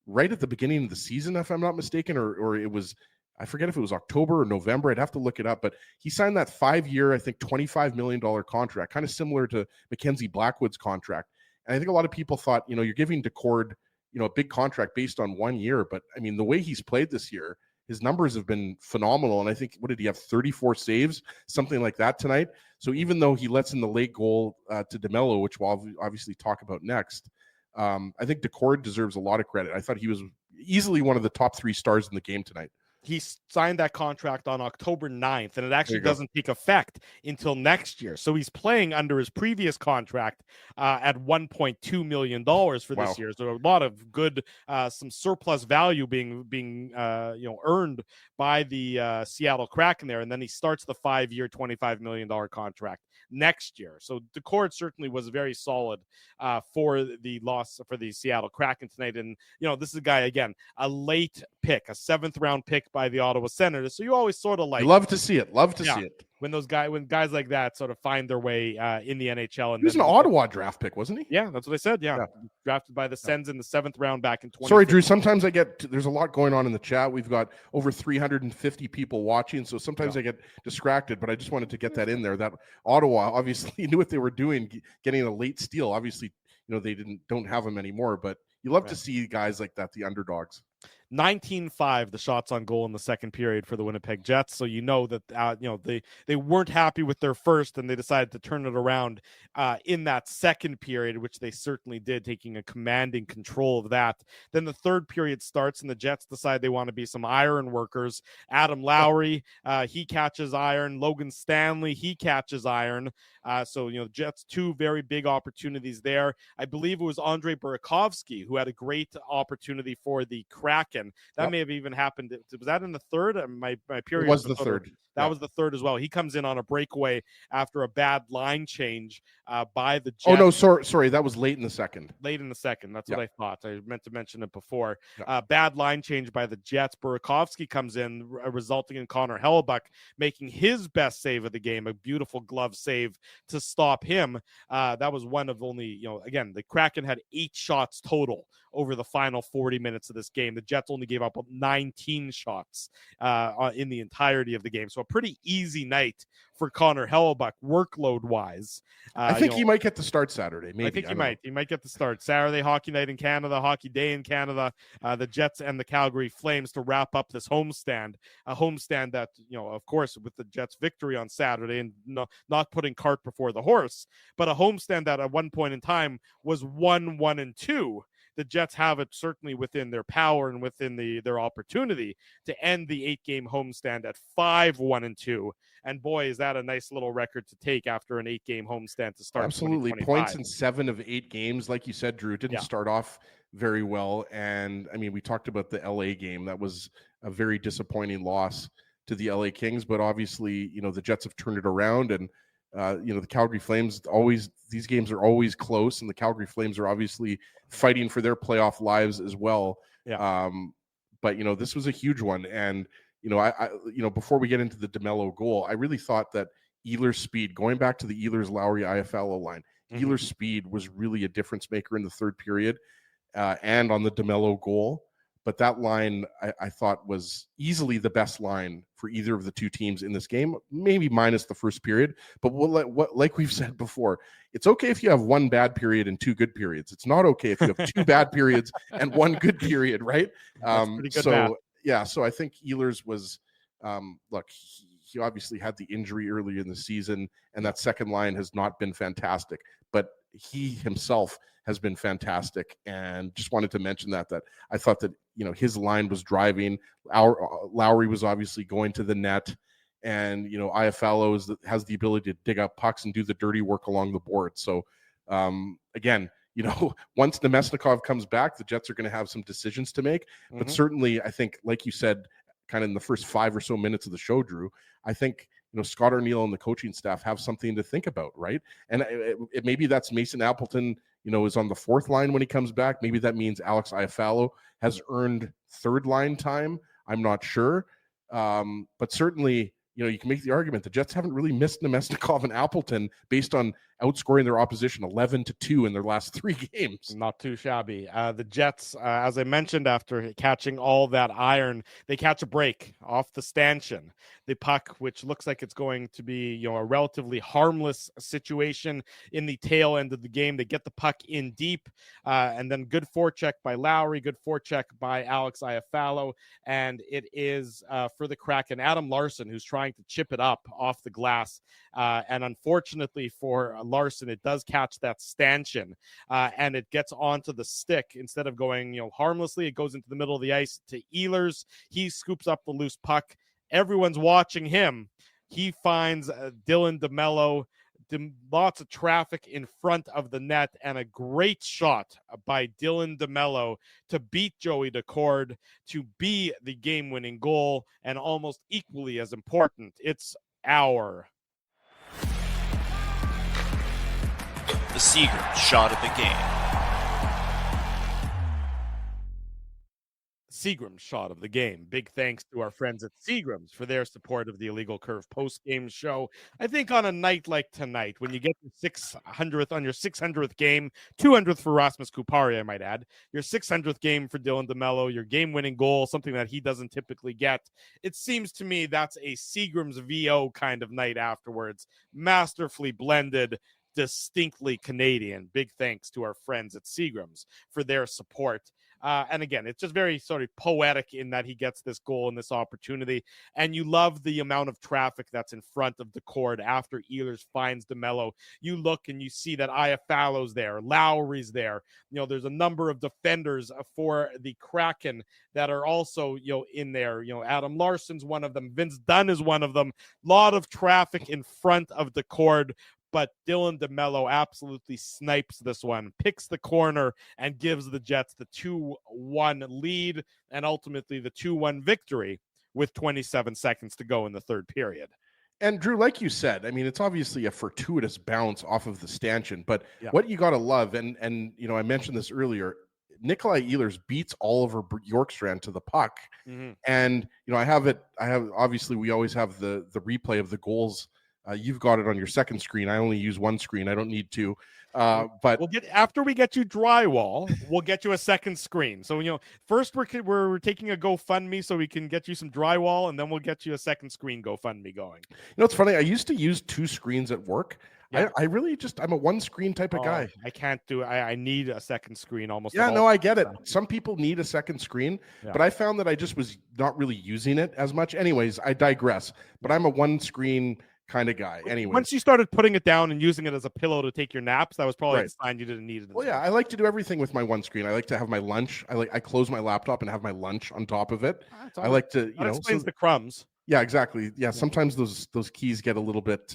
right at the beginning of the season, if I'm not mistaken, or it was, I forget if it was October or November. I'd have to look it up, but he signed that 5-year, I think $25 million contract, kind of similar to Mackenzie Blackwood's contract. And I think a lot of people thought, you're giving Decord, a big contract based on 1 year. But I mean, the way he's played this year, his numbers have been phenomenal. And I think, what did he have? 34 saves, something like that tonight. So even though he lets in the late goal to DeMelo, which we'll obviously talk about next, I think Decord deserves a lot of credit. I thought he was easily one of the top 3 stars in the game tonight. He signed that contract on October 9th, and it actually doesn't take effect until next year. So he's playing under his previous contract at $1.2 million for this year. So a lot of good, some surplus value being earned by the Seattle Kraken there. And then he starts the 5-year, $25 million contract next year. So Decord certainly was very solid for the loss for the Seattle Kraken tonight. And, this is a guy, again, a late pick, a 7th round pick by the Ottawa Senators. So you always sort of you love to see it. See it. When guys like that sort of find their way in the NHL. And he was an Ottawa draft pick, wasn't he? Yeah, that's what I said. Yeah. Drafted by the Sens in the 7th round back in 20. Sorry, Drew. Sometimes there's a lot going on in the chat. We've got over 350 people watching, so sometimes I get distracted. But I just wanted to get that in there. That Ottawa obviously knew what they were doing, getting a late steal. Obviously, they don't have them anymore. But you love to see guys like that, the underdogs. 19-5 the shots on goal in the second period for the Winnipeg Jets. So that they weren't happy with their first, and they decided to turn it around in that second period, which they certainly did, taking a commanding control of that. Then the third period starts, and the Jets decide they want to be some iron workers. Adam Lowry, he catches iron. Logan Stanley, he catches iron. So Jets 2 very big opportunities there. I believe it was Andrei Burakovsky who had a great opportunity for the Kraken. That may have even happened. Was that in the third? My period was the third. That was the third as well. He comes in on a breakaway after a bad line change by the Jets. Oh, no, sorry. That was late in the second. Late in the second. That's what I thought. I meant to mention it before. Bad line change by the Jets. Burakovsky comes in, resulting in Connor Hellebuck making his best save of the game, a beautiful glove save to stop him. That was one of only, again, the Kraken had 8 shots total over the final 40 minutes of this game. The Jets only gave up 19 shots in the entirety of the game. So a pretty easy night for Connor Hellebuck workload-wise. I think he might get the start Saturday. Maybe. I think he might. He might get the start. Saturday, hockey night in Canada, hockey day in Canada. The Jets and the Calgary Flames to wrap up this homestand. A homestand that, of course, with the Jets' victory on Saturday and not putting cart before the horse, but a homestand that at one point in time was 1-1-2. The Jets have it certainly within their power and within their opportunity to end the 8-game homestand at 5-1-2. And boy, is that a nice little record to take after an 8-game homestand to start. Absolutely. Points in 7 of 8 games. Like you said, Drew, didn't start off very well. And I mean, we talked about the LA game. That was a very disappointing loss to the LA Kings, but obviously, the Jets have turned it around, and the Calgary Flames these games are always close, and the Calgary Flames are obviously fighting for their playoff lives as well. But this was a huge one. And, I before we get into the DeMelo goal, I really thought that Ehlers' speed, going back to the Ehlers-Lowry IFL line, Ehlers' speed was really a difference maker in the third period and on the DeMelo goal. But that line, I thought, was easily the best line for either of the two teams in this game, maybe minus the first period. But like we've said before, it's okay if you have 1 bad period and 2 good periods. It's not okay if you have 2 bad periods and 1 good period, right? So I think Ehlers was, he obviously had the injury early in the season, and that second line has not been fantastic. But he himself has been fantastic, and just wanted to mention that I thought that his line was driving. Lowry was obviously going to the net, and IFL has the ability to dig up pucks and do the dirty work along the board. So again, once Nemesnikov comes back, the Jets are going to have some decisions to make. But certainly, I think, like you said, kind of in the first 5 or so minutes of the show, Drew, I think, Scott Arniel and the coaching staff have something to think about, right? And maybe that's Mason Appleton, is on the 4th line when he comes back. Maybe that means Alex Iafallo has earned 3rd line time. I'm not sure. But certainly, you can make the argument the Jets haven't really missed Nemesnikov and Appleton based on outscoring their opposition 11-2 in their last 3 games. Not too shabby. The Jets, as I mentioned, after catching all that iron, they catch a break off the stanchion. The puck, which looks like it's going to be, a relatively harmless situation in the tail end of the game. They get the puck in deep, and then good forecheck by Lowry, good forecheck by Alex Iafallo, and it is for the Kraken, Adam Larson, who's trying to chip it up off the glass, and unfortunately for Larson, it does catch that stanchion, and it gets onto the stick. Instead of going, harmlessly, it goes into the middle of the ice to Ehlers. He scoops up the loose puck. Everyone's watching him. He finds Dylan DeMelo. Lots of traffic in front of the net, and a great shot by Dylan DeMelo to beat Joey Decord to be the game-winning goal, and almost equally as important, it's our The Seagrams shot of the game. Seagram's shot of the game. Big thanks to our friends at Seagram's for their support of the Illegal Curve post-game show. I think on a night like tonight, when you get your 600th on your 600th game, 200th for Rasmus Kupari, I might add, your 600th game for Dylan DeMelo, your game-winning goal, something that he doesn't typically get. It seems to me that's a Seagram's VO kind of night afterwards. Masterfully blended, distinctly Canadian. Big thanks to our friends at Seagram's for their support. And again, it's just very sort of poetic in that he gets this goal and this opportunity. And you love the amount of traffic that's in front of the cord after Ehlers finds DeMelo. You look and you see that Iafallo's there, Lowry's there. There's a number of defenders for the Kraken that are also, in there. Adam Larson's one of them. Vince Dunn is one of them. Lot of traffic in front of the cord. But Dylan DeMelo absolutely snipes this one, picks the corner, and gives the Jets the 2-1 lead, and ultimately the 2-1 victory with 27 seconds to go in the 3rd period. And Drew, like you said, I mean, it's obviously a fortuitous bounce off of the stanchion, but what you got to love, and I mentioned this earlier, Nikolai Ehlers beats Oliver Bjorkstrand to the puck. And, obviously we always have the replay of the goals. You've got it on your second screen. I only use one screen. I don't need two. But after we get you drywall, we'll get you a second screen. So first we're taking a GoFundMe so we can get you some drywall, and then we'll get you a second screen GoFundMe going. It's funny. I used to use 2 screens at work. Yeah. I really I'm a 1 screen type of guy. I can't do it. I need a second screen almost. Yeah, no, I get it. Some people need a second screen, but I found that I just was not really using it as much. Anyways, I digress. But I'm a 1 screen kind of guy. Anyway, once you started putting it down and using it as a pillow to take your naps, that was probably the sign you didn't need it. Well, yeah, I like to do everything with my 1 screen. I like to have my lunch. I close my laptop and have my lunch on top of it. I like to, explains the crumbs. Yeah, exactly. Yeah, sometimes those keys get a little bit,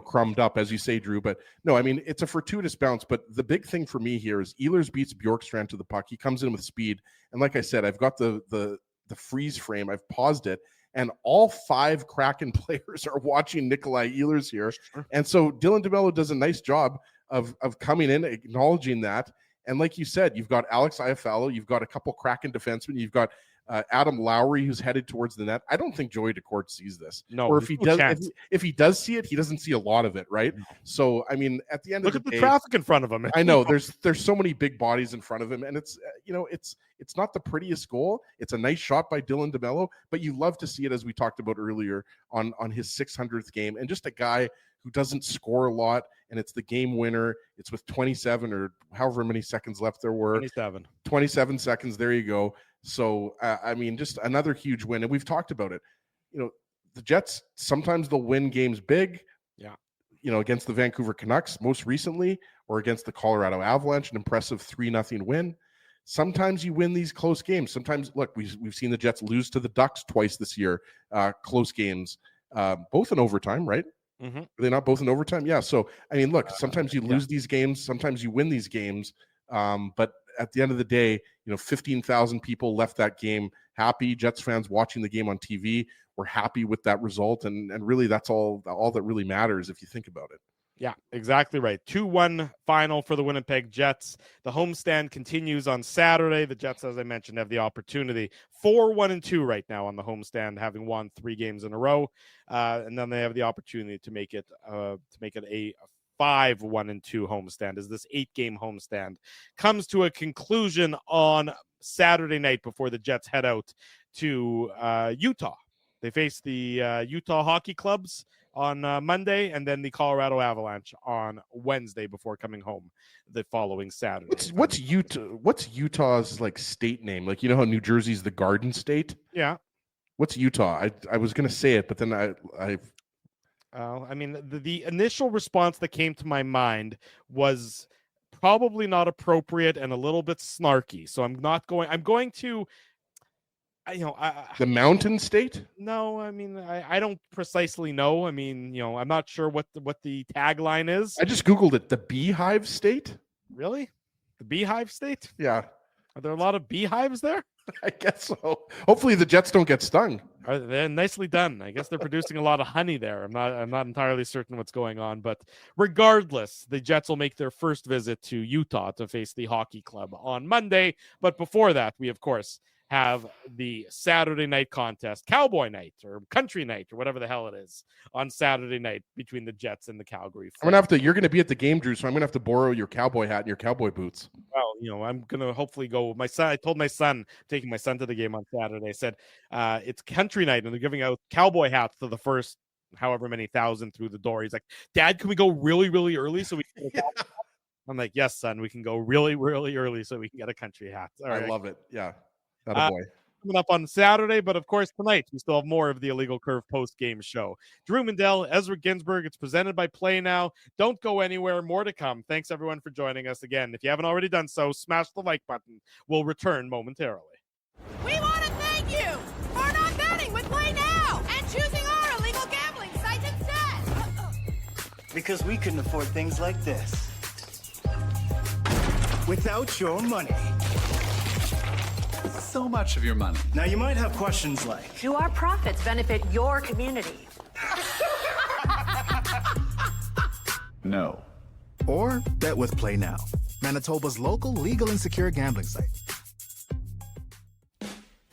crumbed up, as you say, Drew. But no, I mean, it's a fortuitous bounce. But the big thing for me here is Ehlers beats Bjorkstrand to the puck. He comes in with speed, and like I said, I've got the freeze frame. I've paused it. And all 5 Kraken players are watching Nikolai Ehlers here. Sure. And so Dylan DeMelo does a nice job of coming in, acknowledging that. And like you said, you've got Alex Iafallo, you've got a couple Kraken defensemen, you've got Adam Lowry, who's headed towards the net. I don't think Joey Decord sees this. No, or if he does, if he does see it, he doesn't see a lot of it, right? No. So I mean, at the end of the day, look at the traffic in front of him. I know there's so many big bodies in front of him, and it's it's not the prettiest goal. It's a nice shot by Dylan DeMelo, but you love to see it, as we talked about earlier, on his 600th game, and just a guy who doesn't score a lot, and it's the game winner. It's with 27 or however many seconds left there were. 27 seconds. There you go. So, I mean, just another huge win. And we've talked about it. The Jets, sometimes they'll win games big. Yeah. Against the Vancouver Canucks most recently, or against the Colorado Avalanche, an impressive 3-0 win. Sometimes you win these close games. Sometimes, look, we've seen the Jets lose to the Ducks twice this year, close games, both in overtime, right? Mm-hmm. Are they not both in overtime? Yeah. So, I mean, look, sometimes you lose these games, sometimes you win these games. But at the end of the day, 15,000 people left that game happy. Jets fans watching the game on TV were happy with that result. And really, that's all that really matters if you think about it. Yeah, exactly right. 2-1 final for the Winnipeg Jets. The homestand continues on Saturday. The Jets, as I mentioned, have the opportunity 4-1-2 right now on the homestand, having won 3 games in a row, and then they have the opportunity to make it a 5-1-2 homestand as this 8-game homestand comes to a conclusion on Saturday night before the Jets head out to Utah. They face the Utah Hockey Clubs on Monday, and then the Colorado Avalanche on Wednesday before coming home the following Saturday. What's Utah's like state name? Like, how New Jersey's the Garden State? Yeah. What's Utah? I was gonna say it, but then I mean, the initial response that came to my mind was probably not appropriate and a little bit snarky. So I'm going to the Mountain State? No, I mean, I don't precisely know. I mean, I'm not sure what the tagline is. I just Googled it. The Beehive State? Really? The Beehive State? Yeah. Are there a lot of beehives there? I guess so. Hopefully the Jets don't get stung. They're nicely done. I guess they're producing a lot of honey there. I'm not entirely certain what's going on, but regardless, the Jets will make their first visit to Utah to face the hockey club on Monday. But before that, we of course have the Saturday night contest, Cowboy Night or Country Night or whatever the hell it is on Saturday night between the Jets and the Calgary Flames. You're gonna be at the game, Drew, so I'm gonna have to borrow your cowboy hat and your cowboy boots. Well, I'm gonna hopefully go with my son. I told my son, taking my son to the game on Saturday, I said it's Country Night and they're giving out cowboy hats to the first however many thousand through the door. He's like, Dad, can we go really, really early so we can get a I'm like, yes, son, we can go really, really early so we can get a country hat. All right. I love it. Yeah. Boy. Coming up on Saturday, but of course tonight we still have more of the Illegal Curve post-game show. Drew Mandel, Ezra Ginsburg. It's presented by Play Now. Don't go anywhere. More to come. Thanks everyone for joining us again. If you haven't already done so, smash the like button. We'll return momentarily. We want to thank you for not betting with Play Now and choosing our illegal gambling site instead. Because we couldn't afford things like this without your money. So much of your money. Now you might have questions like, Do our profits benefit your community? No. Or bet with Play Now, Manitoba's local legal and secure gambling site.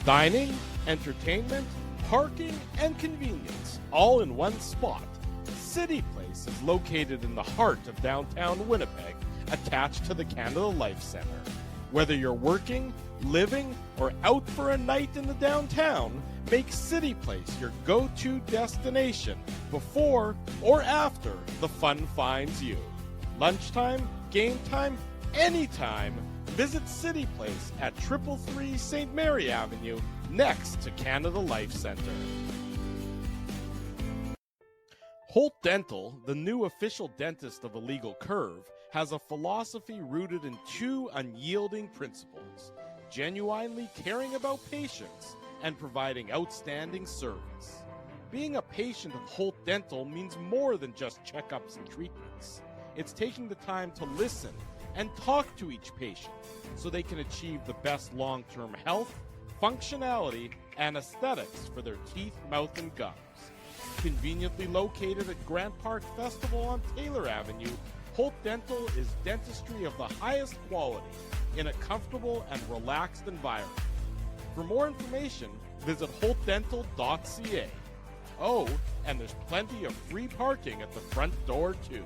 Dining, entertainment, parking, and convenience, all in one spot. City Place is located in the heart of downtown Winnipeg, attached to the Canada Life Centre. Whether you're working, living, or out for a night in the downtown, make City Place your go-to destination before or after the fun finds you. Lunchtime, game time, anytime, visit City Place at 333 St. Mary Avenue, next to Canada Life Centre. Holt Dental, the new official dentist of Illegal Curve, has a philosophy rooted in 2 unyielding principles: genuinely caring about patients and providing outstanding service. Being a patient of Holt Dental means more than just checkups and treatments. It's taking the time to listen and talk to each patient so they can achieve the best long-term health, functionality, and aesthetics for their teeth, mouth, and gums. Conveniently located at Grant Park Festival on Taylor Avenue, Holt Dental is dentistry of the highest quality in a comfortable and relaxed environment. For more information, visit holtdental.ca. Oh, and there's plenty of free parking at the front door, too.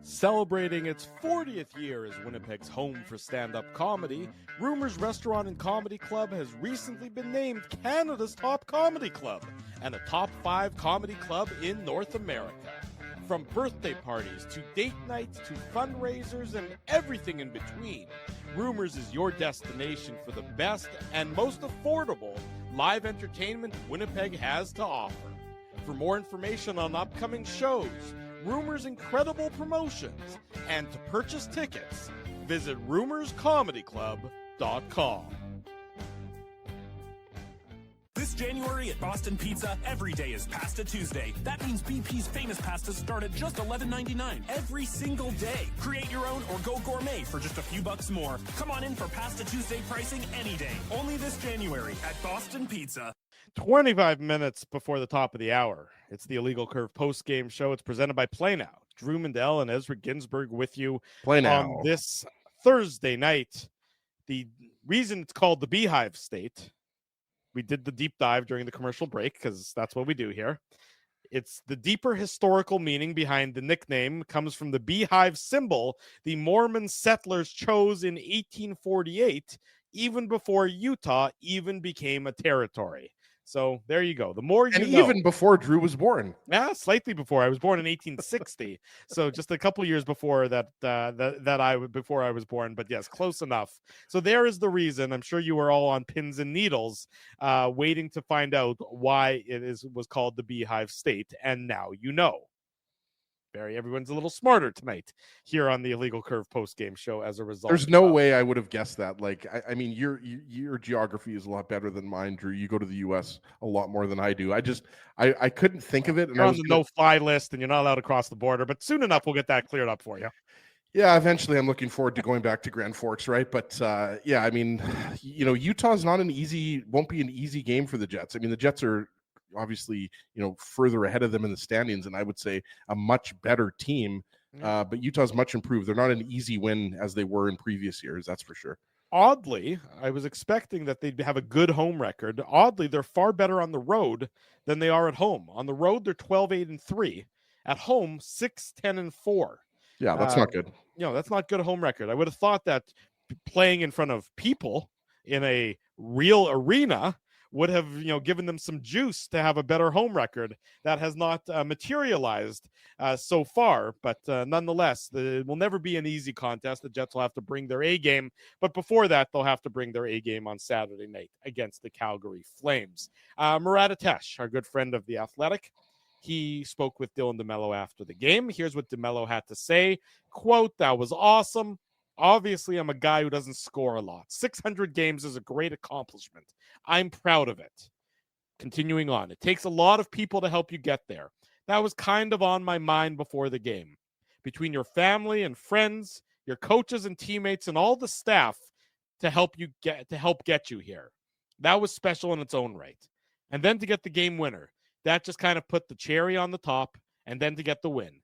Celebrating its 40th year as Winnipeg's home for stand-up comedy, Rumors Restaurant and Comedy Club has recently been named Canada's top comedy club and a top 5 comedy club in North America. From birthday parties to date nights to fundraisers and everything in between, Rumors is your destination for the best and most affordable live entertainment Winnipeg has to offer. For more information on upcoming shows, Rumors' incredible promotions, and to purchase tickets, visit rumorscomedyclub.com. This January at Boston Pizza, every day is Pasta Tuesday. That means BP's famous pastas start at just $11.99 every single day. Create your own or go gourmet for just a few bucks more. Come on in for Pasta Tuesday pricing any day. Only this January at Boston Pizza. 25 minutes before the top of the hour. It's the Illegal Curve post-game show. It's presented by Play Now. Drew Mandel and Ezra Ginsburg with you on this Thursday night. The reason it's called the Beehive State, we did the deep dive during the commercial break because that's what we do here. It's the deeper historical meaning behind the nickname comes from the beehive symbol the Mormon settlers chose in 1848, even before Utah even became a territory. So there you go. The more you know. Even before Drew was born. Yeah, slightly before. I was born in 1860, so just a couple years before before I was born. But yes, close enough. So there is the reason. I'm sure you were all on pins and needles, waiting to find out why was called the Beehive State, and now you know. Everyone's a little smarter tonight here on the Illegal Curve post-game show as a result. There's no way I would have guessed that. Like, I mean, your geography is a lot better than mine, Drew. You go to the U.S. a lot more than I do. I couldn't think of it. And you're on the no-fly list, and you're not allowed to cross the border. But soon enough, we'll get that cleared up for you. Yeah, eventually, I'm looking forward to going back to Grand Forks, right? But yeah, I mean, Utah's not won't be an easy game for the Jets. I mean, the Jets are obviously, further ahead of them in the standings, and I would say a much better team. But Utah's much improved. They're not an easy win as they were in previous years, that's for sure. Oddly, I was expecting that they'd have a good home record. Oddly, they're far better on the road than they are at home. On the road, they're 12-8-3. At home, 6-10-4. Yeah, that's not good. That's not good home record. I would have thought that playing in front of people in a real arena would have, given them some juice to have a better home record. That has not materialized so far, but nonetheless, it will never be an easy contest. The Jets will have to bring their A game, but before that, they'll have to bring their A game on Saturday night against the Calgary Flames. Murat Atesh, our good friend of The Athletic, he spoke with Dylan DeMelo after the game. Here's what DeMelo had to say. Quote, "That was awesome. Obviously, I'm a guy who doesn't score a lot. 600 games is a great accomplishment. I'm proud of it." Continuing on, "It takes a lot of people to help you get there. That was kind of on my mind before the game. Between your family and friends, your coaches and teammates, and all the staff to help get you here. That was special in its own right. And then to get the game winner, that just kind of put the cherry on the top, and then to get the win.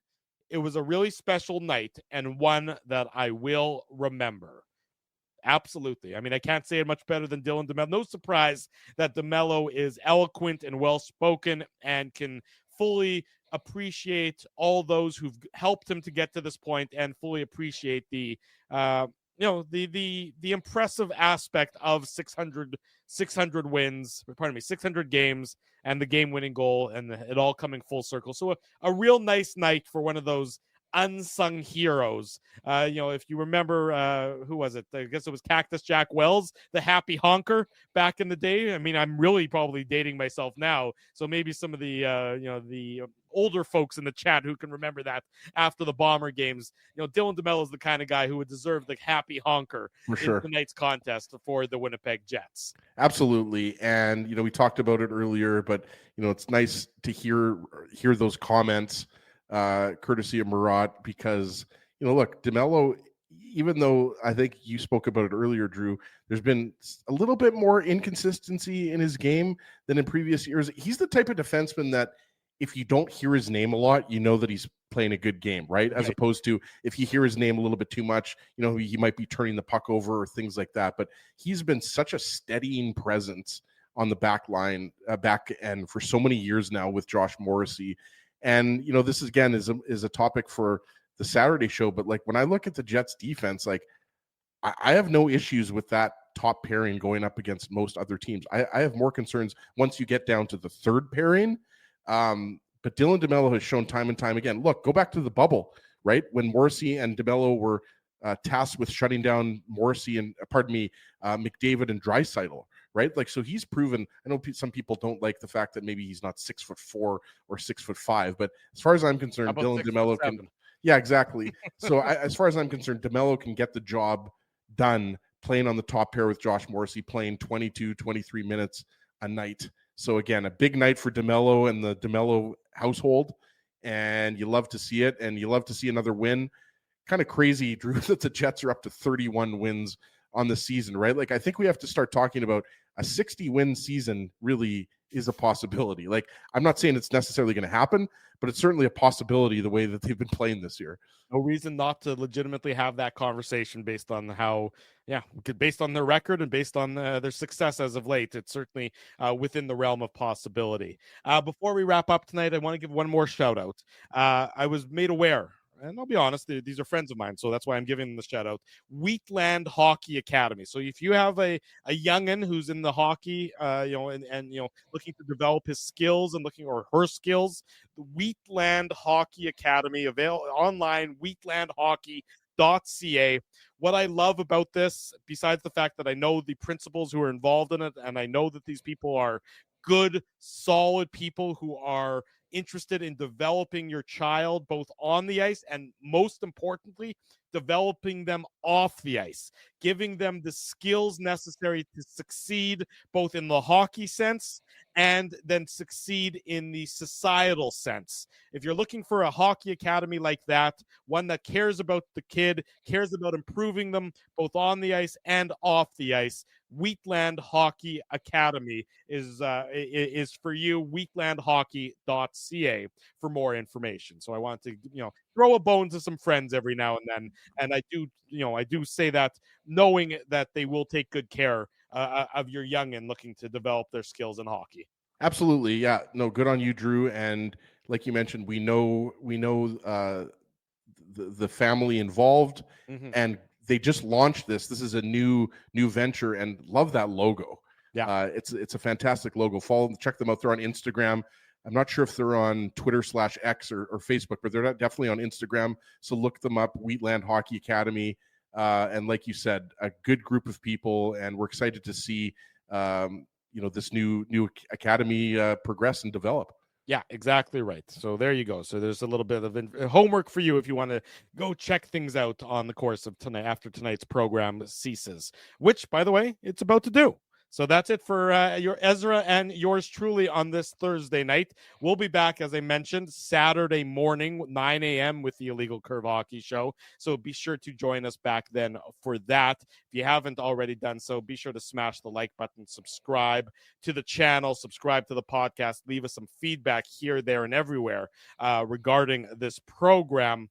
It was a really special night and one that I will remember." Absolutely. I mean, I can't say it much better than Dylan DeMelo. No surprise that DeMelo is eloquent and well-spoken and can fully appreciate all those who've helped him to get to this point and fully appreciate the impressive aspect of 600 wins, 600 games and the game-winning goal and it all coming full circle. So a real nice night for one of those unsung heroes. If you remember, who was it? I guess it was Cactus Jack Wells, the happy honker back in the day. I mean, I'm really probably dating myself now. So maybe some of the older folks in the chat who can remember that after the Bomber games, Dylan DeMelo is the kind of guy who would deserve the happy honker for sure in tonight's contest for the Winnipeg Jets. Absolutely. And, we talked about it earlier, but, it's nice to hear those comments, courtesy of Murat, because, look, DeMelo, even though I think you spoke about it earlier, Drew, there's been a little bit more inconsistency in his game than in previous years. He's the type of defenseman that if you don't hear his name a lot, you know that he's playing a good game, right? As opposed to if you hear his name a little bit too much, he might be turning the puck over or things like that. But he's been such a steadying presence on the back end for so many years now with Josh Morrissey. And, this again is a topic for the Saturday show. But like when I look at the Jets defense, like I have no issues with that top pairing going up against most other teams. I have more concerns once you get down to the third pairing. But Dylan DeMelo has shown time and time again. Look, go back to the bubble, right? When Morrissey and DeMelo were tasked with shutting down Morrissey and, McDavid and Draisaitl, right? Like, so he's proven. I know some people don't like the fact that maybe he's not 6'4" or 6'5", but as far as I'm concerned, Dylan DeMelo can. Yeah, exactly. So as far as I'm concerned, DeMelo can get the job done playing on the top pair with Josh Morrissey, playing 22, 23 minutes a night. So again, a big night for DeMelo and the DeMelo household, and you love to see it, and you love to see another win. Kind of crazy, Drew, that the Jets are up to 31 wins on the season, right? Like, I think we have to start talking about a 60-win season really is a possibility. Like, I'm not saying it's necessarily going to happen, but it's certainly a possibility the way that they've been playing this year. No reason not to legitimately have that conversation based on based on their record and based on their success as of late. It's certainly within the realm of possibility. Before we wrap up tonight, I want to give one more shout out. I was made aware, and I'll be honest, these are friends of mine, so that's why I'm giving them the shout out. Wheatland Hockey Academy. So if you have a youngin who's in the hockey, and looking to develop his skills and or her skills, the Wheatland Hockey Academy online, wheatlandhockey.ca. What I love about this, besides the fact that I know the principals who are involved in it, and I know that these people are good, solid people who are interested in developing your child both on the ice and, most importantly, developing them off the ice, giving them the skills necessary to succeed both in the hockey sense and then succeed in the societal sense. If you're looking for a hockey academy like that, one that cares about the kid, cares about improving them both on the ice and off the ice, Wheatland Hockey Academy is for you. Wheatlandhockey.ca for more information. So I want to throw a bone to some friends every now and then, and I do say that knowing that they will take good care of your youngin looking to develop their skills in hockey. Absolutely, yeah. No, good on you, Drew. And like you mentioned, we know the family involved, and they just launched this. This is a new venture, and love that logo. Yeah, it's a fantastic logo. Check them out. They're on Instagram. I'm not sure if they're on Twitter/X or Facebook, but they're definitely on Instagram. So look them up, Wheatland Hockey Academy. And like you said, a good group of people, and we're excited to see this new academy progress and develop. Yeah, exactly right. So there you go. So there's a little bit of homework for you if you want to go check things out on the course of tonight after tonight's program ceases, which, by the way, it's about to do. So that's it for your Ezra and yours truly on this Thursday night. We'll be back, as I mentioned, Saturday morning, 9 a.m. with the Illegal Curve Hockey Show. So be sure to join us back then for that. If you haven't already done so, be sure to smash the like button, subscribe to the channel, subscribe to the podcast, leave us some feedback here, there, and everywhere regarding this program.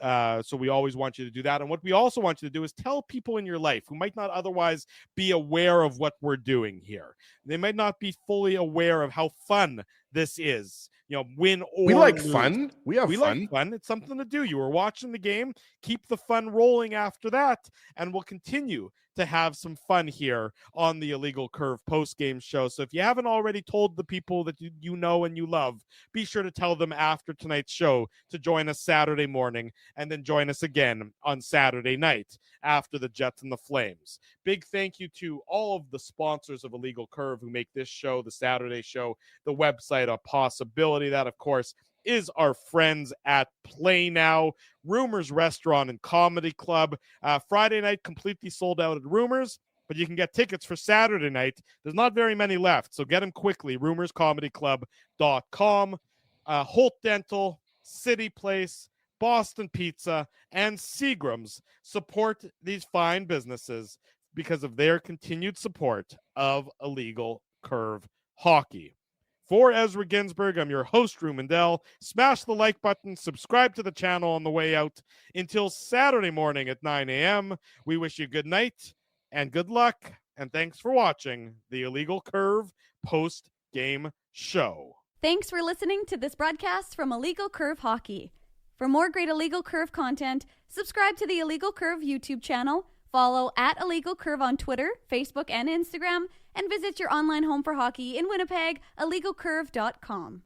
So we always want you to do that. And what we also want you to do is tell people in your life who might not otherwise be aware of what we're doing here. They might not be fully aware of how fun this is. Win or we like lose. Fun. We like fun. It's something to do. You were watching the game. Keep the fun rolling after that, and we'll continue to have some fun here on the Illegal Curve post-game show. So if you haven't already told the people that you know and you love, be sure to tell them after tonight's show to join us Saturday morning, and then join us again on Saturday night after the Jets and the Flames. Big thank you to all of the sponsors of Illegal Curve who make this show, the Saturday show, the website, a possibility. That, of course, is our friends at Play Now, Rumors Restaurant and Comedy Club. Friday night completely sold out at Rumors, but you can get tickets for Saturday night. There's not very many left, so get them quickly. RumorsComedyClub.com. Holt Dental, City Place, Boston Pizza, and Seagram's support these fine businesses because of their continued support of Illegal Curve Hockey. For Ezra Ginsburg, I'm your host, Drew Mandel. Smash the like button, subscribe to the channel on the way out. Until Saturday morning at 9 a.m., we wish you good night and good luck, and thanks for watching the Illegal Curve post-game show. Thanks for listening to this broadcast from Illegal Curve Hockey. For more great Illegal Curve content, subscribe to the Illegal Curve YouTube channel, follow at Illegal Curve on Twitter, Facebook, and Instagram, and visit your online home for hockey in Winnipeg, illegalcurve.com.